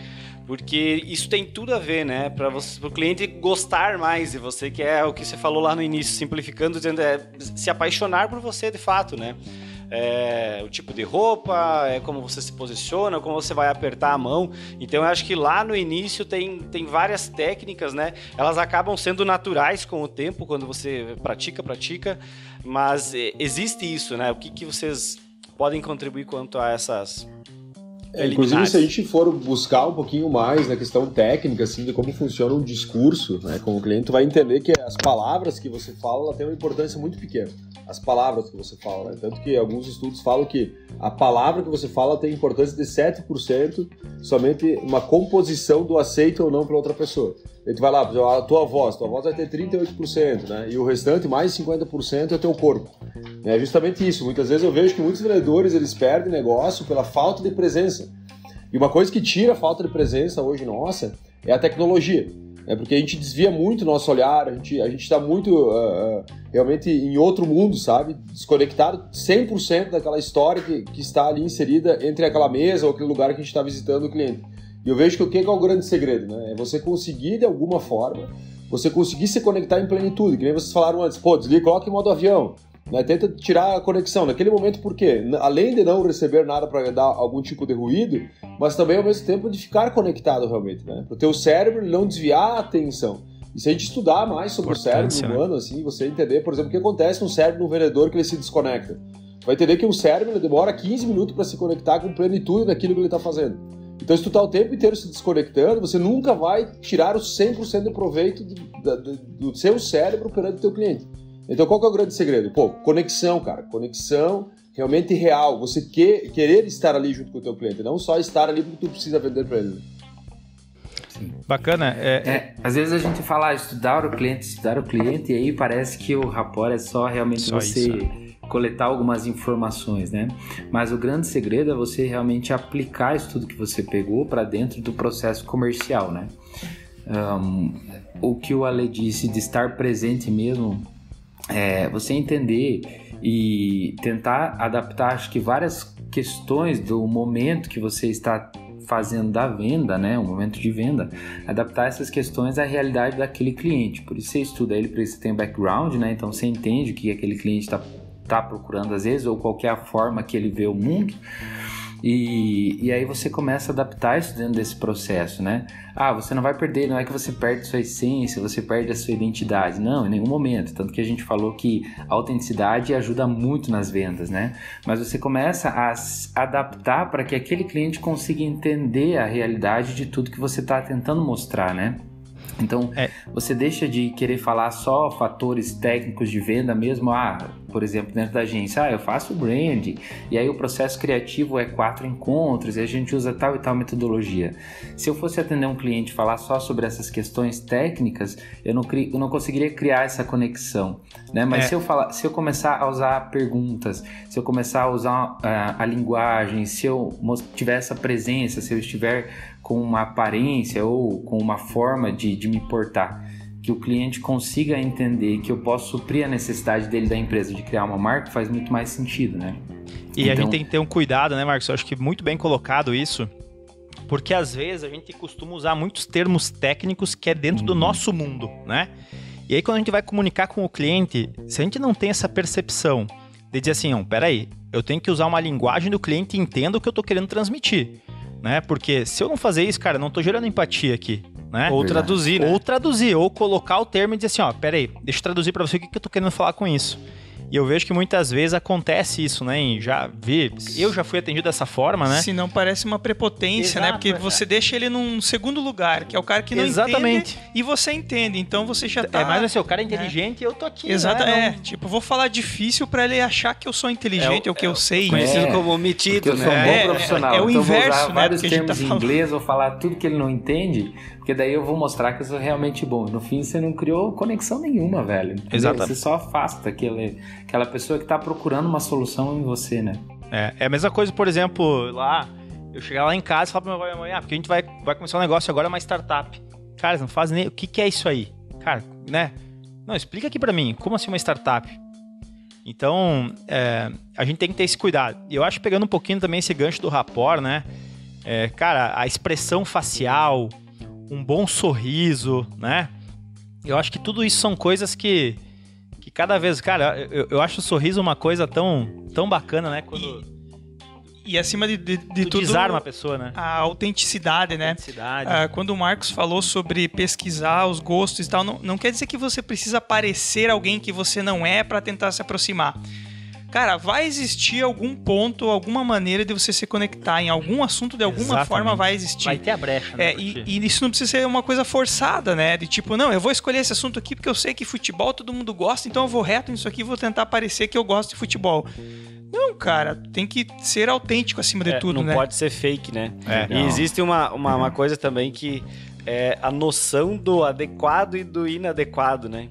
porque isso tem tudo a ver, né, para o cliente gostar mais de você, que é o que você falou lá no início, simplificando, dizendo, se apaixonar por você de fato, né? O tipo de roupa, como você se posiciona, como você vai apertar a mão. Então eu acho que lá no início tem várias técnicas, né? Elas acabam sendo naturais com o tempo, quando você pratica, mas existe isso, né? O que vocês podem contribuir quanto a essas inclusive, se a gente for buscar um pouquinho mais na questão técnica, assim, de como funciona um discurso, né, com o cliente, tu vai entender que as palavras que você fala, ela tem uma importância muito pequena. As palavras que você fala, né? Tanto que alguns estudos falam que a palavra que você fala tem importância de 7%, somente uma composição do aceito ou não pela outra pessoa. Aí tu vai lá, a tua voz vai ter 38%, né? E o restante, mais 50%, é o teu corpo. É justamente isso. Muitas vezes eu vejo que muitos vendedores, eles perdem negócio pela falta de presença. E uma coisa que tira a falta de presença hoje nossa é a tecnologia. Porque a gente desvia muito o nosso olhar, a gente está muito realmente em outro mundo, sabe? Desconectado 100% daquela história que está ali inserida entre aquela mesa ou aquele lugar que a gente está visitando o cliente. E eu vejo que o que é o grande segredo, né? É você conseguir, de alguma forma, você conseguir se conectar em plenitude, que nem vocês falaram antes, desliga, coloca em modo avião, né? Tenta tirar a conexão. Naquele momento, por quê? Além de não receber nada para dar algum tipo de ruído, mas também ao mesmo tempo de ficar conectado realmente, né? Para o teu cérebro não desviar a atenção. E se a gente estudar mais sobre o cérebro humano, assim, você entender, por exemplo, o que acontece no cérebro de um vendedor que ele se desconecta. Vai entender que o cérebro ele demora 15 minutos para se conectar com plenitude daquilo que ele está fazendo. Então, se tu tá o tempo inteiro se desconectando, você nunca vai tirar o 100% de proveito do seu cérebro perante o teu cliente. Então, qual que é o grande segredo? Conexão, cara. Conexão realmente real. Você querer estar ali junto com o teu cliente, não só estar ali porque tu precisa vender para ele. Sim. Bacana. Às vezes a gente fala estudar o cliente, e aí parece que o rapport é só realmente só você... Isso. Coletar algumas informações, né? Mas o grande segredo é você realmente aplicar isso tudo que você pegou para dentro do processo comercial, né? O que o Ale disse de estar presente mesmo, você entender e tentar adaptar, acho que várias questões do momento que você está fazendo da venda, né, o momento de venda, adaptar essas questões à realidade daquele cliente. Por isso você estuda ele, por isso você tem background, né? Então você entende o que aquele cliente está procurando às vezes, ou qualquer forma que ele vê o mundo, e aí você começa a adaptar isso dentro desse processo, né? Você não vai perder, não é que você perde sua essência, você perde a sua identidade, não, em nenhum momento, tanto que a gente falou que a autenticidade ajuda muito nas vendas, né? Mas você começa a adaptar para que aquele cliente consiga entender a realidade de tudo que você está tentando mostrar, né? Então, você deixa de querer falar só fatores técnicos de venda mesmo, por exemplo, dentro da agência, eu faço brand, e aí o processo criativo é 4 encontros, e a gente usa tal e tal metodologia. Se eu fosse atender um cliente e falar só sobre essas questões técnicas, eu não conseguiria criar essa conexão, né? Mas se eu começar a usar perguntas, se eu começar a usar a linguagem, se eu tiver essa presença, se eu estiver com uma aparência ou com uma forma de me portar, que o cliente consiga entender que eu posso suprir a necessidade dele da empresa de criar uma marca, faz muito mais sentido, né? E a gente tem que ter um cuidado, né, Marcos? Eu acho que muito bem colocado isso, Porque às vezes a gente costuma usar muitos termos técnicos que é dentro do nosso mundo, né? E aí quando a gente vai comunicar com o cliente, se a gente não tem essa percepção de dizer assim, peraí, eu tenho que usar uma linguagem do cliente e entenda o que eu tô querendo transmitir, né? Porque se eu não fazer isso, cara, eu não tô gerando empatia aqui, né? Ou traduzir, né? Ou traduzir, ou colocar o termo e dizer assim, peraí, deixa eu traduzir pra você o que eu tô querendo falar com isso. E eu vejo que muitas vezes acontece isso, né? Eu já fui atendido dessa forma, né? Se não parece uma prepotência, Exato, né? Porque você deixa ele num segundo lugar, que é o cara que não Exatamente. entende e você entende. Então você já tá... É mais assim, o cara é inteligente e eu tô aqui, Exato, né? tipo, vou falar difícil pra ele achar que eu sou inteligente, ou que eu sei. Conhecido como metido, eu sou um bom profissional. É o então inverso, vou usar né, vários do que a gente termos tá em inglês, vou falar tudo que ele não entende, porque daí eu vou mostrar que eu sou realmente bom. No fim, você não criou conexão nenhuma, velho. Entendeu? Exatamente. Você só afasta aquela pessoa que tá procurando uma solução em você, né? É a mesma coisa, por exemplo, lá, eu chegar lá em casa e falar pra minha mãe, porque a gente vai começar um negócio agora, uma startup. Cara, não faz nem... O que é isso aí? Cara, né? Não, explica aqui pra mim, como assim uma startup? Então, a gente tem que ter esse cuidado. E eu acho, pegando um pouquinho também esse gancho do rapport, né? Cara, a expressão facial, um bom sorriso, né? Eu acho que tudo isso são coisas que cada vez... Cara, eu acho o sorriso uma coisa tão bacana, né? E acima de tudo... desarma a pessoa, né? A autenticidade, né? Quando o Marcos falou sobre pesquisar os gostos e tal, não quer dizer que você precisa parecer alguém que você não é para tentar se aproximar. Cara, vai existir algum ponto, alguma maneira de você se conectar em algum assunto, de alguma forma vai existir. Vai ter a brecha, né? E isso não precisa ser uma coisa forçada, né? De tipo, não, eu vou escolher esse assunto aqui porque eu sei que futebol todo mundo gosta, então eu vou reto nisso aqui e vou tentar parecer que eu gosto de futebol. Não, cara, tem que ser autêntico acima de tudo, né? Não pode ser fake, né? Não. E existe uma coisa também que é a noção do adequado e do inadequado, né?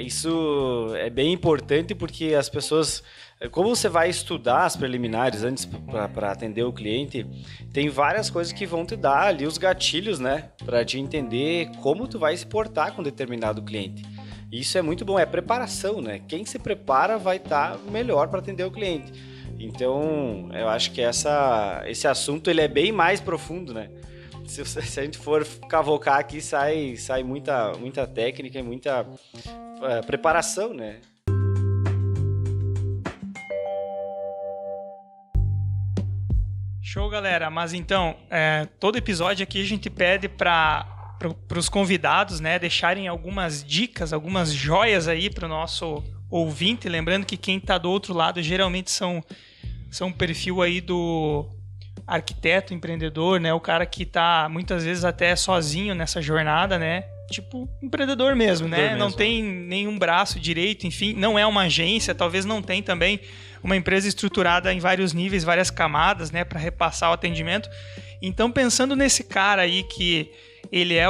Isso é bem importante porque as pessoas... Como você vai estudar as preliminares antes para atender o cliente, tem várias coisas que vão te dar ali os gatilhos, né? Para te entender como tu vai se portar com determinado cliente. Isso é muito bom, é preparação, né? Quem se prepara vai estar melhor para atender o cliente. Então, eu acho que esse assunto ele é bem mais profundo, né? Se a gente for cavocar aqui, sai muita técnica e muita preparação, né? Show, galera. Mas então, todo episódio aqui a gente pede para os convidados, né, deixarem algumas dicas, algumas joias aí para o nosso ouvinte. Lembrando que quem está do outro lado geralmente são um perfil aí do arquiteto, empreendedor, né? O cara que tá muitas vezes até sozinho nessa jornada, né? Tipo, empreendedor mesmo, né? Não tem nenhum braço direito, enfim, não é uma agência, talvez não tem também uma empresa estruturada em vários níveis, várias camadas, né? Para repassar o atendimento. Então, pensando nesse cara aí que ele é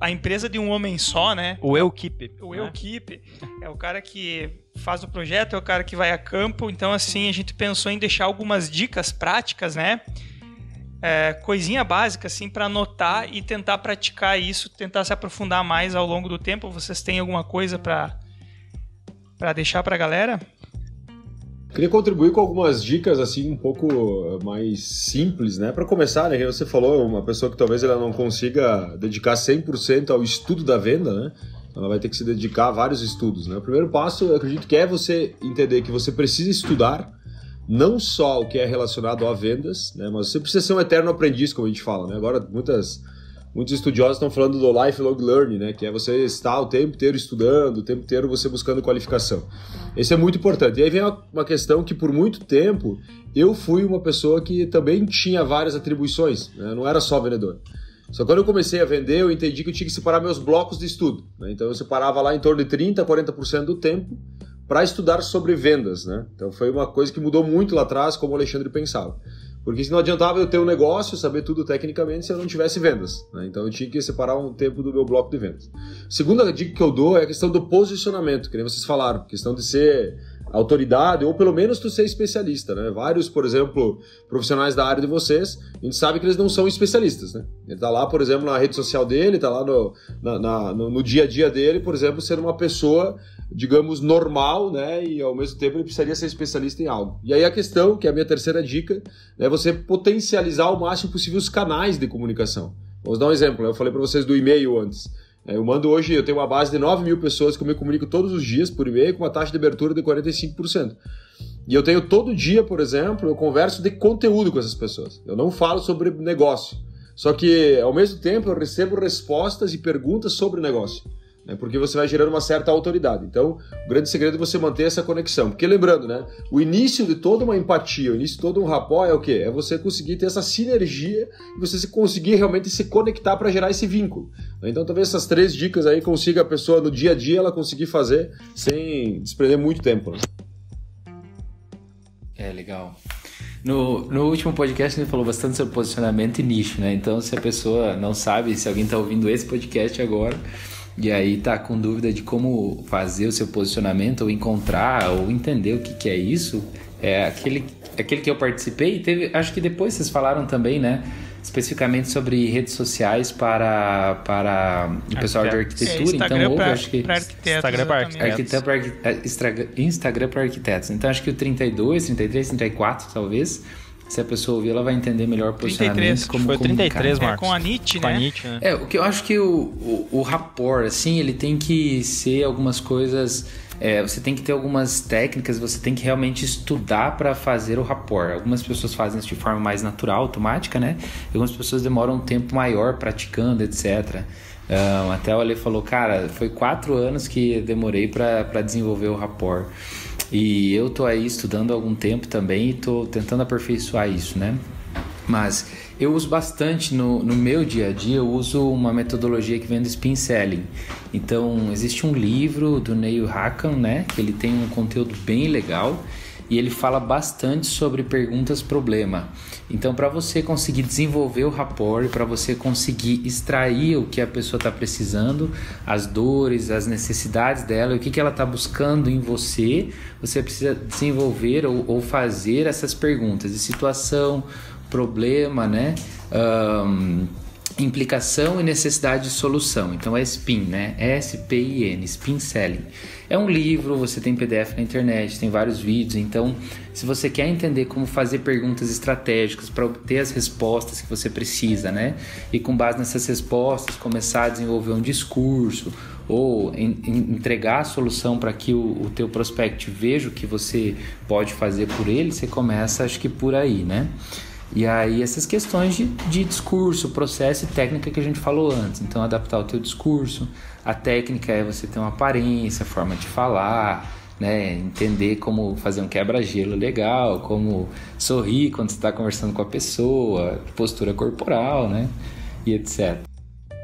a empresa de um homem só, né? O Eu-Keep. O Eu-Keep. É o cara que faz o projeto, é o cara que vai a campo. Então, assim, a gente pensou em deixar algumas dicas práticas, né? Coisinha básica, assim, para anotar e tentar praticar isso, tentar se aprofundar mais ao longo do tempo. Vocês têm alguma coisa para deixar para a galera? Queria contribuir com algumas dicas assim um pouco mais simples, né? Para começar, né? Que você falou, uma pessoa que talvez ela não consiga dedicar 100% ao estudo da venda, né? Ela vai ter que se dedicar a vários estudos, né? O primeiro passo, eu acredito que é você entender que você precisa estudar não só o que é relacionado a vendas, né? Mas você precisa ser um eterno aprendiz, como a gente fala, né? Agora, muitos estudiosos estão falando do lifelong learning, né? Que é você estar o tempo inteiro estudando, o tempo inteiro você buscando qualificação. Isso é muito importante. E aí vem uma questão que, por muito tempo, eu fui uma pessoa que também tinha várias atribuições, né? Eu não era só vendedor. Só que quando eu comecei a vender, eu entendi que eu tinha que separar meus blocos de estudo, né? Então eu separava lá em torno de 30% a 40% do tempo para estudar sobre vendas, né? Então foi uma coisa que mudou muito lá atrás, como o Alexandre pensava. Porque se não adiantava eu ter um negócio, saber tudo tecnicamente, se eu não tivesse vendas, né? Então eu tinha que separar um tempo do meu bloco de vendas. Segunda dica que eu dou é a questão do posicionamento, que nem vocês falaram, questão de ser autoridade, ou pelo menos tu ser especialista, né? Vários, por exemplo, profissionais da área de vocês, a gente sabe que eles não são especialistas, né? Ele tá lá, por exemplo, na rede social dele, tá lá no dia a dia dele, por exemplo, ser uma pessoa digamos, normal, né? E ao mesmo tempo ele precisaria ser especialista em algo. E aí a questão, que é a minha terceira dica, é você potencializar ao máximo possível os canais de comunicação. Vamos dar um exemplo, eu falei para vocês do e-mail antes. Eu mando hoje, eu tenho uma base de 9 mil pessoas que eu me comunico todos os dias por e-mail com uma taxa de abertura de 45%. E eu tenho todo dia, por exemplo, eu converso de conteúdo com essas pessoas. Eu não falo sobre negócio. Só que, ao mesmo tempo, eu recebo respostas e perguntas sobre negócio. Né? Porque você vai gerando uma certa autoridade. Então, o grande segredo é você manter essa conexão. Porque, lembrando, né, o início de toda uma empatia, o início de todo um rapport é o quê? É você conseguir ter essa sinergia e você conseguir realmente se conectar para gerar esse vínculo. Então, talvez essas 3 dicas aí consiga a pessoa, no dia a dia, ela conseguir fazer sem desprender muito tempo. Né? Legal. No último podcast a gente falou bastante sobre posicionamento e nicho, né? Então, se a pessoa não sabe, se alguém está ouvindo esse podcast agora e aí está com dúvida de como fazer o seu posicionamento ou encontrar ou entender o que é isso, é aquele que eu participei. Acho que depois vocês falaram também, né? Especificamente sobre redes sociais para o pessoal de arquitetura. Instagram então, acho que Instagram para arquitetos. Instagram para arquitetos. Então, acho que o 32, 33, 34, talvez, se a pessoa ouvir, ela vai entender melhor o posicionamento. 33, como foi 33, comunicar. Marcos. Com a NIT, né? né? O que eu acho que o rapport, assim, ele tem que ser algumas coisas... você tem que ter algumas técnicas, você tem que realmente estudar para fazer o rapport. Algumas pessoas fazem isso de forma mais natural, automática, né? Algumas pessoas demoram um tempo maior praticando, etc. Até o Ale falou, cara, foi 4 anos que eu demorei para desenvolver o rapport. E eu tô aí estudando há algum tempo também e tô tentando aperfeiçoar isso, né? Mas eu uso bastante no meu dia a dia, eu uso uma metodologia que vem do Spin Selling. Então, existe um livro do Neil Hakan, né? Que ele tem um conteúdo bem legal e ele fala bastante sobre perguntas-problema. Então, para você conseguir desenvolver o rapport, para você conseguir extrair o que a pessoa está precisando, as dores, as necessidades dela, o que ela está buscando em você, você precisa desenvolver ou fazer essas perguntas de situação, problema, né? Implicação e necessidade de solução. Então é SPIN, né? S-P-I-N, Spin Selling. É um livro, você tem PDF na internet, tem vários vídeos. Então, se você quer entender como fazer perguntas estratégicas para obter as respostas que você precisa, né? E com base nessas respostas, começar a desenvolver um discurso ou entregar a solução para que o teu prospect veja o que você pode fazer por ele, você começa, acho que por aí, né? E aí essas questões de discurso, processo e técnica que a gente falou antes. Então adaptar o teu discurso, a técnica é você ter uma aparência, forma de falar, né? Entender como fazer um quebra-gelo legal, como sorrir quando você está conversando com a pessoa, postura corporal, né? E etc.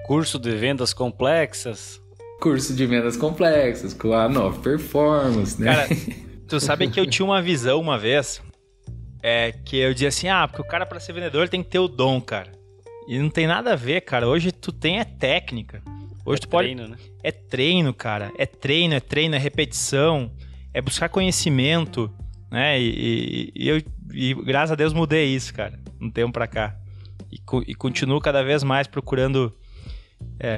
Curso de vendas complexas. Curso de vendas complexas, com a Nova Performance, né? Cara, tu sabe que eu tinha uma visão uma vez... que eu dizia assim, porque o cara para ser vendedor tem que ter o dom, cara. E não tem nada a ver, cara. Hoje tu tem técnica. Hoje tu pode... treino, né? É treino, cara. É treino, é repetição. É buscar conhecimento, né? E graças a Deus mudei isso, cara. Um tempo pra cá. E continuo cada vez mais procurando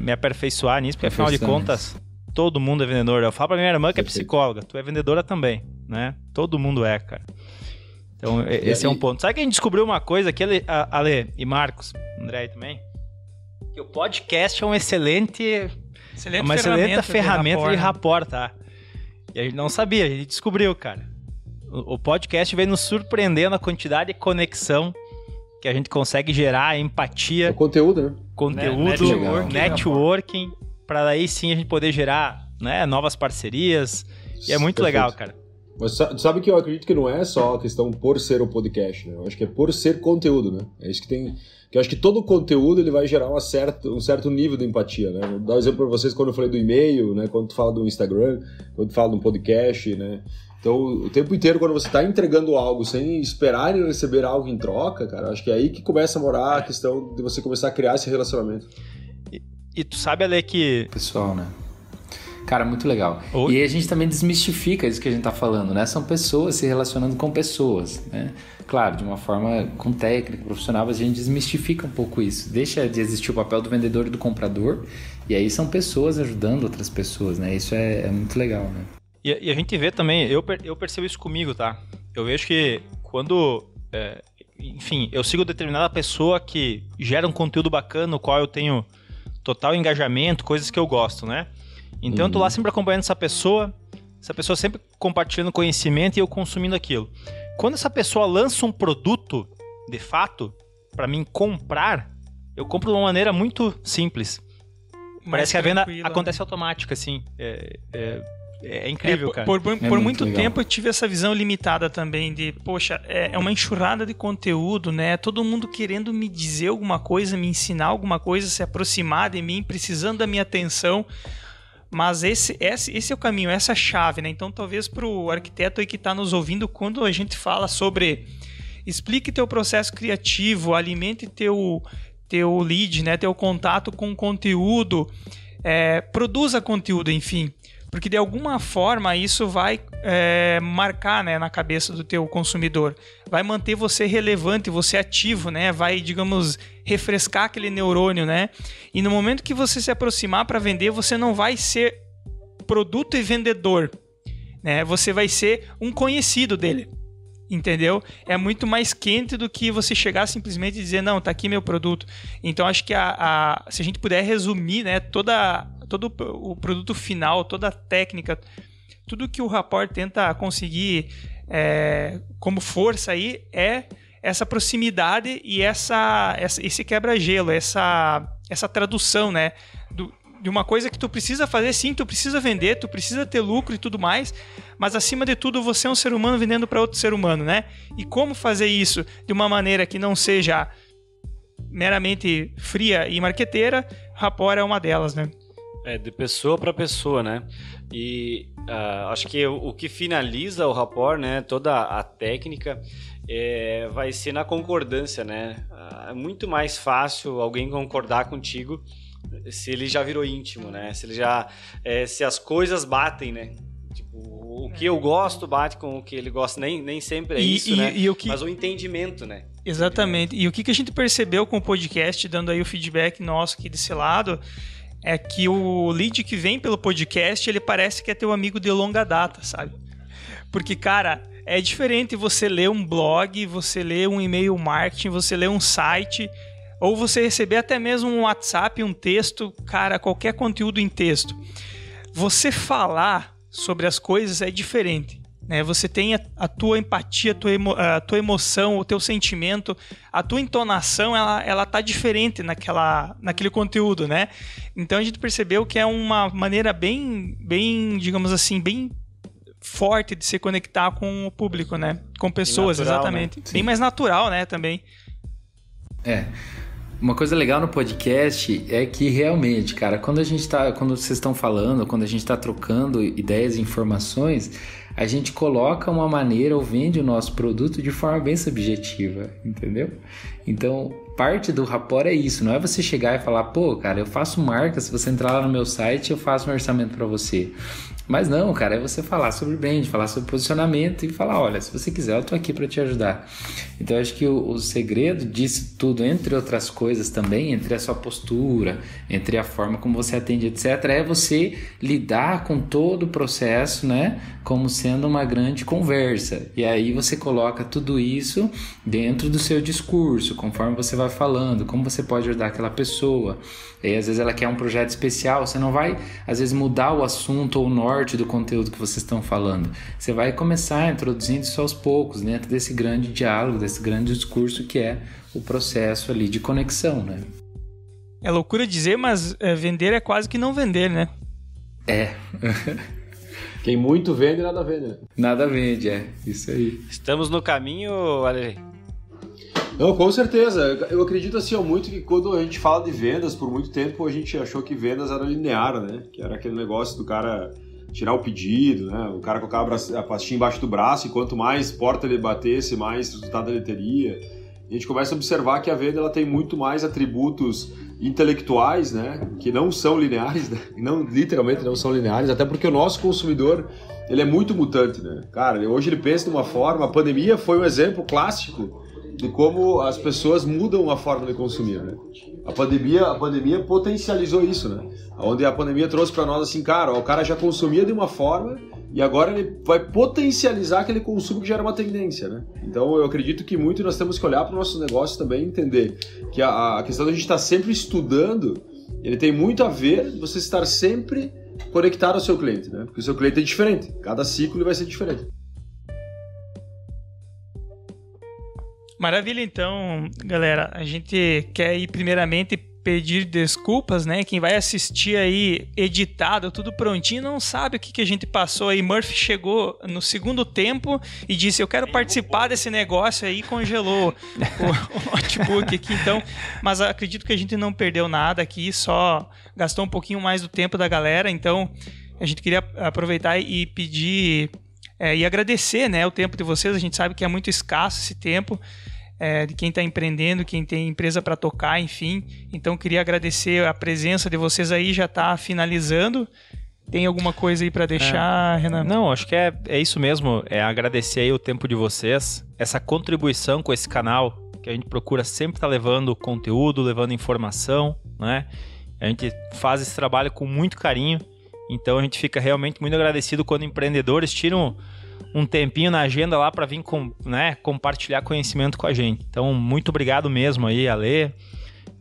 me aperfeiçoar nisso. Porque afinal de contas, todo mundo é vendedor. Eu falo pra minha irmã que é psicóloga. Tu é vendedora também, né? Todo mundo é, cara. Então, esse é um ponto. Sabe que a gente descobriu uma coisa aqui, Ale e Marcos, André aí também? Que o podcast é uma excelente ferramenta de rapport, tá? E a gente não sabia, a gente descobriu, cara. O podcast veio nos surpreendendo a quantidade de conexão que a gente consegue gerar, empatia. O conteúdo, né? Conteúdo, networking, para daí sim a gente poder gerar, né, novas parcerias. E é muito legal, cara. Mas sabe que eu acredito que não é só a questão por ser o podcast, né? Eu acho que é por ser conteúdo, né? É isso que tem... Que eu acho que todo conteúdo ele vai gerar um certo nível de empatia, né? Vou dar um exemplo para vocês quando eu falei do e-mail, né? Quando tu fala do Instagram, quando tu fala do podcast, né? Então, o tempo inteiro, quando você está entregando algo sem esperar e receber algo em troca, cara, acho que é aí que começa a morar a questão de você começar a criar esse relacionamento. E tu sabe, Ale, que... Pessoal, né? Cara, muito legal. Oi? E aí a gente também desmistifica isso que a gente tá falando, né? São pessoas se relacionando com pessoas, né? Claro, de uma forma com técnica, profissional, mas a gente desmistifica um pouco isso. Deixa de existir o papel do vendedor e do comprador, e aí são pessoas ajudando outras pessoas, né? Isso é muito legal, né? E a gente vê também, eu percebo isso comigo, tá? Eu vejo que quando, enfim, eu sigo determinada pessoa que gera um conteúdo bacana, no qual eu tenho total engajamento, coisas que eu gosto, né? Então eu tô lá sempre acompanhando essa pessoa sempre compartilhando conhecimento e eu consumindo aquilo. Quando essa pessoa lança um produto, de fato, para mim comprar, eu compro de uma maneira muito simples. Parece que a venda acontece automática, assim. É incrível, cara. Por muito tempo eu tive essa visão limitada também de, poxa, é uma enxurrada de conteúdo, né? Todo mundo querendo me dizer alguma coisa, me ensinar alguma coisa, se aproximar de mim, precisando da minha atenção. Mas esse é o caminho, essa é a chave, né? Então talvez para o arquiteto aí que está nos ouvindo, quando a gente fala sobre explique teu processo criativo, alimente teu lead, né? Teu contato com conteúdo, produza conteúdo, enfim. Porque de alguma forma isso vai marcar, né, na cabeça do teu consumidor. Vai manter você relevante, você ativo, né? Vai, digamos, refrescar aquele neurônio, né? E no momento que você se aproximar para vender, você não vai ser produto e vendedor, né? Você vai ser um conhecido dele, entendeu? É muito mais quente do que você chegar simplesmente e dizer, não, tá aqui meu produto. Então acho que se a gente puder resumir, né, todo o produto final, toda a técnica, tudo que o Rapport tenta conseguir como força aí é essa proximidade e esse quebra-gelo, essa tradução, né, de uma coisa que tu precisa fazer, sim, tu precisa vender, tu precisa ter lucro e tudo mais, mas acima de tudo você é um ser humano vendendo para outro ser humano, né? E como fazer isso de uma maneira que não seja meramente fria e marqueteira, Rapport é uma delas, né? De pessoa para pessoa, né? E acho que o que finaliza o Rapport, né? Toda a técnica vai ser na concordância, né? É muito mais fácil alguém concordar contigo se ele já virou íntimo, né? Se ele já, se as coisas batem, né? Tipo, o que eu gosto bate com o que ele gosta, nem sempre é isso, né? Mas o entendimento, né? Exatamente. E o que a gente percebeu com o podcast, dando aí o feedback nosso aqui desse lado, é que o lead que vem pelo podcast, ele parece que é teu amigo de longa data, sabe? Porque, cara, é diferente você ler um blog, você ler um e-mail marketing, você ler um site, ou você receber até mesmo um WhatsApp, um texto, cara, qualquer conteúdo em texto. Você sobre as coisas é diferente, né? Você tem a tua empatia, a tua emoção, o teu sentimento, a tua entonação, ela tá diferente naquele conteúdo, né? Então a gente percebeu que é uma maneira bem, digamos assim, bem forte de se conectar com o público, né? Com pessoas, natural, exatamente. Né? Bem mais natural, né, também. Uma coisa legal no podcast é que realmente, cara, quando vocês estão falando, quando a gente está trocando ideias e informações, a gente coloca uma maneira ou vende o nosso produto de forma bem subjetiva, entendeu? Então, parte do Rapport é isso, não é você chegar e falar, pô, cara, eu faço marca, se você entrar lá no meu site, eu faço um orçamento para você. Mas não, cara, é você falar sobre brand, falar sobre posicionamento e falar, olha, se você quiser, eu tô aqui para te ajudar. Então, eu acho que o segredo disso tudo, entre outras coisas também, entre a sua postura, entre a forma como você atende, etc., é você lidar com todo o processo, né, como sendo uma grande conversa. E aí você coloca tudo isso dentro do seu discurso, conforme você vai falando, como você pode ajudar aquela pessoa. E aí, às vezes ela quer um projeto especial, você não vai, às vezes, mudar o assunto ou o norte do conteúdo que vocês estão falando. Você vai começar introduzindo isso aos poucos, dentro desse grande diálogo, desse grande discurso que é o processo ali de conexão, né? É loucura dizer, mas vender é quase que não vender, né? Quem muito vende, nada vende, né? Nada vende, isso aí. Estamos no caminho, Ale? Não, com certeza. Eu acredito assim muito que quando a gente fala de vendas, por muito tempo a gente achou que vendas era linear, né? Que era aquele negócio do cara tirar o pedido, né? O cara colocava a pastinha embaixo do braço e quanto mais porta ele batesse, mais resultado ele teria. E a gente começa a observar que a venda ela tem muito mais atributos intelectuais, né, que não são lineares, né, literalmente não são lineares, até porque o nosso consumidor, ele é muito mutante, né? Cara, hoje ele pensa de uma forma, a pandemia foi um exemplo clássico de como as pessoas mudam a forma de consumir, né? A pandemia potencializou isso, né? Onde a pandemia trouxe para nós assim, cara, o cara já consumia de uma forma e agora ele vai potencializar aquele consumo que já era uma tendência, né? Então eu acredito que muito nós temos que olhar para o nosso negócio também e entender que a questão da gente estar sempre estudando, ele tem muito a ver de você estar sempre conectado ao seu cliente, né? Porque o seu cliente é diferente, cada ciclo ele vai ser diferente. Maravilha, então, galera, a gente quer aí primeiramente pedir desculpas, né? Quem vai assistir aí editado, tudo prontinho, não sabe o que a gente passou aí. Murphy chegou no segundo tempo e disse, eu quero participar desse negócio aí, e congelou o notebook aqui, então, mas acredito que a gente não perdeu nada aqui, só gastou um pouquinho mais do tempo da galera, então a gente queria aproveitar e pedir e agradecer, né, o tempo de vocês. A gente sabe que é muito escasso esse tempo, de quem está empreendendo, quem tem empresa para tocar, enfim. Então, queria agradecer a presença de vocês aí, já está finalizando. Tem alguma coisa aí para deixar, Renan? Não, acho que é isso mesmo, agradecer aí o tempo de vocês, essa contribuição com esse canal, que a gente procura sempre estar levando conteúdo, levando informação, né? A gente faz esse trabalho com muito carinho, então a gente fica realmente muito agradecido quando empreendedores tiram um tempinho na agenda lá para vir compartilhar conhecimento com a gente. Então, muito obrigado mesmo aí, Ale,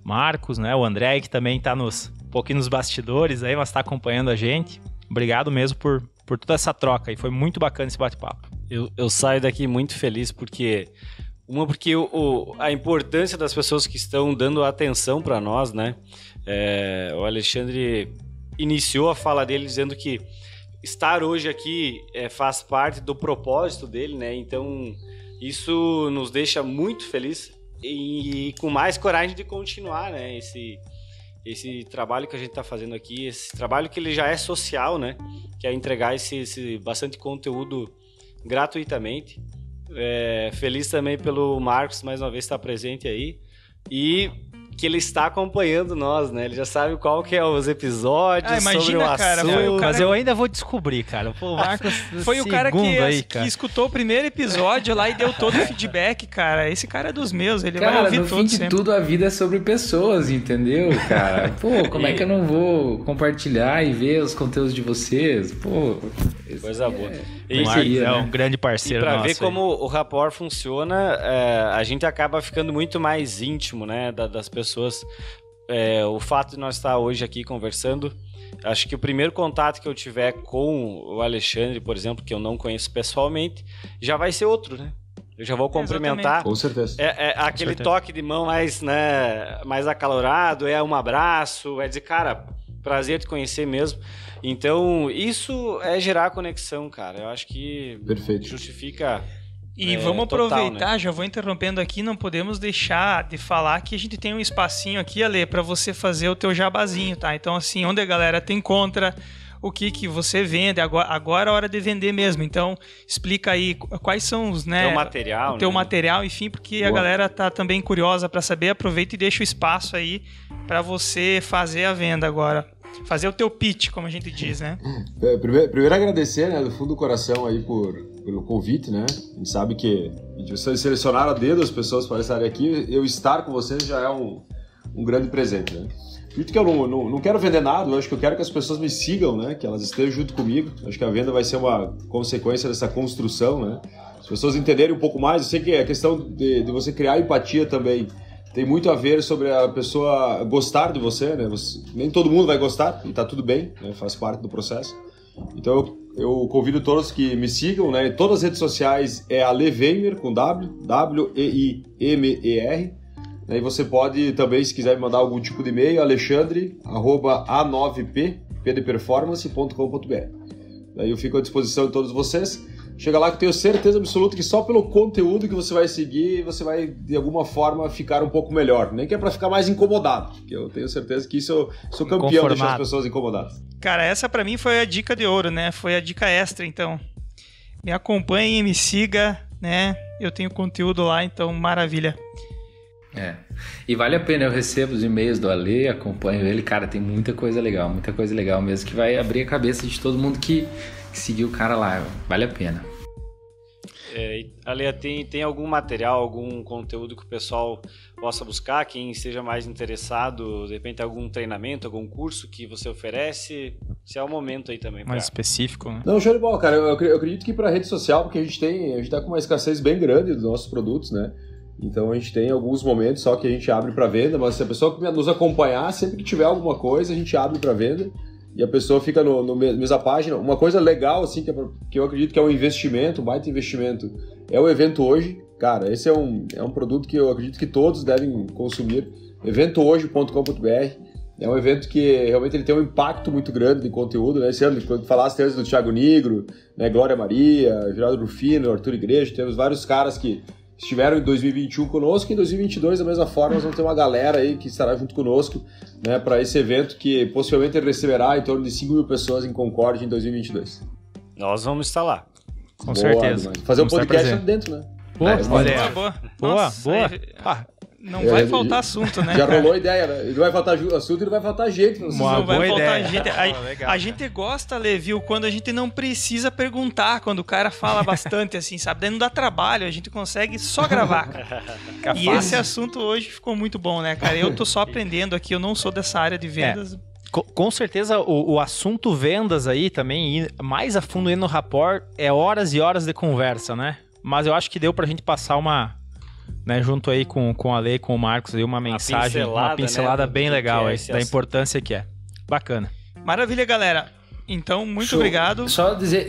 Marcos, né, o André, que também está um pouquinho nos bastidores aí, mas está acompanhando a gente. Obrigado mesmo por toda essa troca aí, foi muito bacana esse bate-papo. Eu saio daqui muito feliz porque a importância das pessoas que estão dando atenção para nós, né? O Alexandre iniciou a fala dele dizendo que estar hoje aqui faz parte do propósito dele, né? Então, isso nos deixa muito feliz e com mais coragem de continuar, né? Esse trabalho que a gente está fazendo aqui, esse trabalho que ele já é social, né? Que é entregar esse bastante conteúdo gratuitamente. Feliz também pelo Marcos, mais uma vez, estar presente aí. E que ele está acompanhando nós, né? Ele já sabe qual que é os episódios, imagina, sobre o cara, assunto. Mas eu ainda vou descobrir, cara. Pô, o Marcos foi o cara que escutou o primeiro episódio lá e deu todo o feedback, cara. Esse cara é dos meus, ele vai ouvir no todo fim de sempre. tudo, a vida é sobre pessoas, entendeu, cara? Pô, como é que eu não vou compartilhar e ver os conteúdos de vocês? Pô, coisa boa. O Marcos é um grande parceiro nosso. E pra ver como o rapport funciona, a gente acaba ficando muito mais íntimo, né, das pessoas. O fato de nós estar hoje aqui conversando, acho que o primeiro contato que eu tiver com o Alexandre, por exemplo, que eu não conheço pessoalmente, já vai ser outro, né? Eu já vou cumprimentar. Com certeza. Aquele toque de mão mais acalorado, um abraço, dizer, cara, prazer te conhecer mesmo. Então, isso é gerar conexão, cara. Eu acho que justifica. E vamos aproveitar, total, né? Já vou interrompendo aqui, não podemos deixar de falar que a gente tem um espacinho aqui, Ale, para você fazer o teu jabazinho, tá? Então, assim, onde a galera te encontra, o que você vende, agora é a hora de vender mesmo. Então, explica aí quais são os, né? O teu material, enfim, porque a galera tá também curiosa para saber. Aproveita e deixa o espaço aí para você fazer a venda agora. Fazer o teu pitch, como a gente diz, né? Primeiro agradecer, né, do fundo do coração aí pelo convite, né? A gente sabe que vocês selecionaram a dedo as pessoas para estarem aqui. Eu estar com vocês já é um grande presente, né? Dito que eu não quero vender nada, eu acho que eu quero que as pessoas me sigam, né? Que elas estejam junto comigo. Acho que a venda vai ser uma consequência dessa construção, né? As pessoas entenderem um pouco mais. Eu sei que a questão de você criar empatia também tem muito a ver sobre a pessoa gostar de você, né? Nem todo mundo vai gostar, e tá tudo bem, né? Faz parte do processo. Então eu convido todos que me sigam, né? Todas as redes sociais é Ale Weimer, com W-E-I-M-E-R. E você pode também, se quiser me mandar algum tipo de e-mail, alexandre@a9pdeperformance.com.br. Daí eu fico à disposição de todos vocês. Chega lá que eu tenho certeza absoluta que só pelo conteúdo que você vai seguir, você vai, de alguma forma, ficar um pouco melhor. Nem que é pra ficar mais incomodado, porque eu tenho certeza que isso eu sou campeão de deixar as pessoas incomodadas. Cara, essa pra mim foi a dica de ouro, né? Foi a dica extra, então. Me acompanhe, me siga, né? Eu tenho conteúdo lá, então maravilha. E vale a pena, eu recebo os e-mails do Ale, acompanho ele, cara, tem muita coisa legal mesmo, que vai abrir a cabeça de todo mundo que seguiu o cara lá, vale a pena. Ale, tem algum material, algum conteúdo que o pessoal possa buscar, quem esteja mais interessado, de repente algum treinamento, algum curso que você oferece, se é o momento aí também. Mais específico, né? Não, show de bola, cara, eu acredito que para rede social, porque a gente tá com uma escassez bem grande dos nossos produtos, né? Então a gente tem alguns momentos só que a gente abre para venda, mas se a pessoa nos acompanhar, sempre que tiver alguma coisa, a gente abre para venda e a pessoa fica no mesma página. Uma coisa legal, assim, que eu acredito que é um investimento, um baita investimento, é o evento hoje. Cara, esse é um produto que eu acredito que todos devem consumir. eventohoje.com.br. É um evento que realmente ele tem um impacto muito grande de conteúdo, né? Esse ano, quando falaste antes do Thiago Nigro, né? Glória Maria, Geraldo Rufino, Arthur Igreja, temos vários caras que estiveram em 2021 conosco, e em 2022 da mesma forma nós vamos ter uma galera aí que estará junto conosco, né, para esse evento que possivelmente receberá em torno de 5 mil pessoas em Concórdia em 2022. Nós vamos estar lá. Com certeza. Demais. Fazer um podcast lá dentro, né? Boa. Não vai faltar assunto, né? Já rolou a ideia, né? Não vai faltar assunto e não vai faltar gente. Não vai faltar gente. A gente gosta, Levi, quando a gente não precisa perguntar, quando o cara fala bastante, assim, sabe? Daí não dá trabalho, a gente consegue só gravar. E esse assunto hoje ficou muito bom, né, cara? Eu tô só aprendendo aqui, eu não sou dessa área de vendas. Com certeza o assunto vendas aí também, ir mais a fundo no rapport, é horas e horas de conversa, né? Mas eu acho que deu pra gente passar né, junto aí com a Ale, com o Marcos, aí uma mensagem, uma pincelada, né, bem legal aí, da importância que é. Bacana. Maravilha, galera. Então, muito obrigado. Só dizer,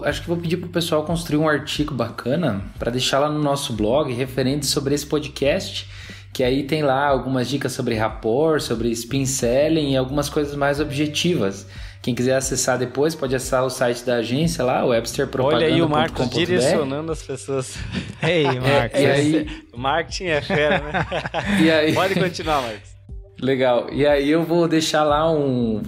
acho que vou pedir pro pessoal construir um artigo bacana para deixar lá no nosso blog, referente sobre esse podcast, que aí tem lá algumas dicas sobre rapport, sobre spin selling e algumas coisas mais objetivas. Quem quiser acessar depois, pode acessar o site da agência lá, websterpropaganda.com.br. Olha aí o Marcos direcionando as pessoas. Ei, Marcos. O marketing é fera, né? E aí... Pode continuar, Marcos. Legal. E aí eu vou deixar lá um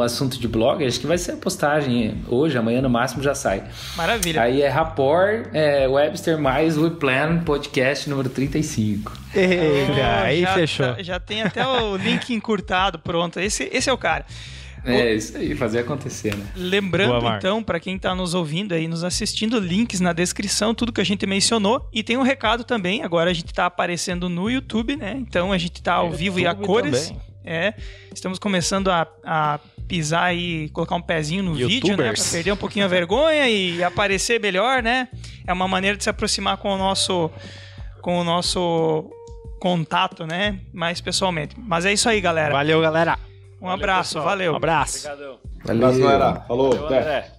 assunto de blog, acho que vai ser a postagem hoje, amanhã no máximo já sai. Maravilha. Aí é rapport, Webster mais We Plan podcast número 35. Eita, aí fechou. Já tem até o link encurtado pronto. Esse é o cara. Isso aí, fazer acontecer, né? Lembrando, então, para quem está nos ouvindo aí, nos assistindo, links na descrição, tudo que a gente mencionou. E tem um recado também, agora a gente está aparecendo no YouTube, né? Então a gente está ao vivo e a cores. Também. Estamos começando a pisar e colocar um pezinho no vídeo, né? Para perder um pouquinho a vergonha e aparecer melhor, né? É uma maneira de se aproximar com o nosso contato, né? Mais pessoalmente. Mas é isso aí, galera. Valeu, galera. Um abraço, valeu. Um abraço. Obrigadão. Valeu. Um abraço, galera. Falou, até.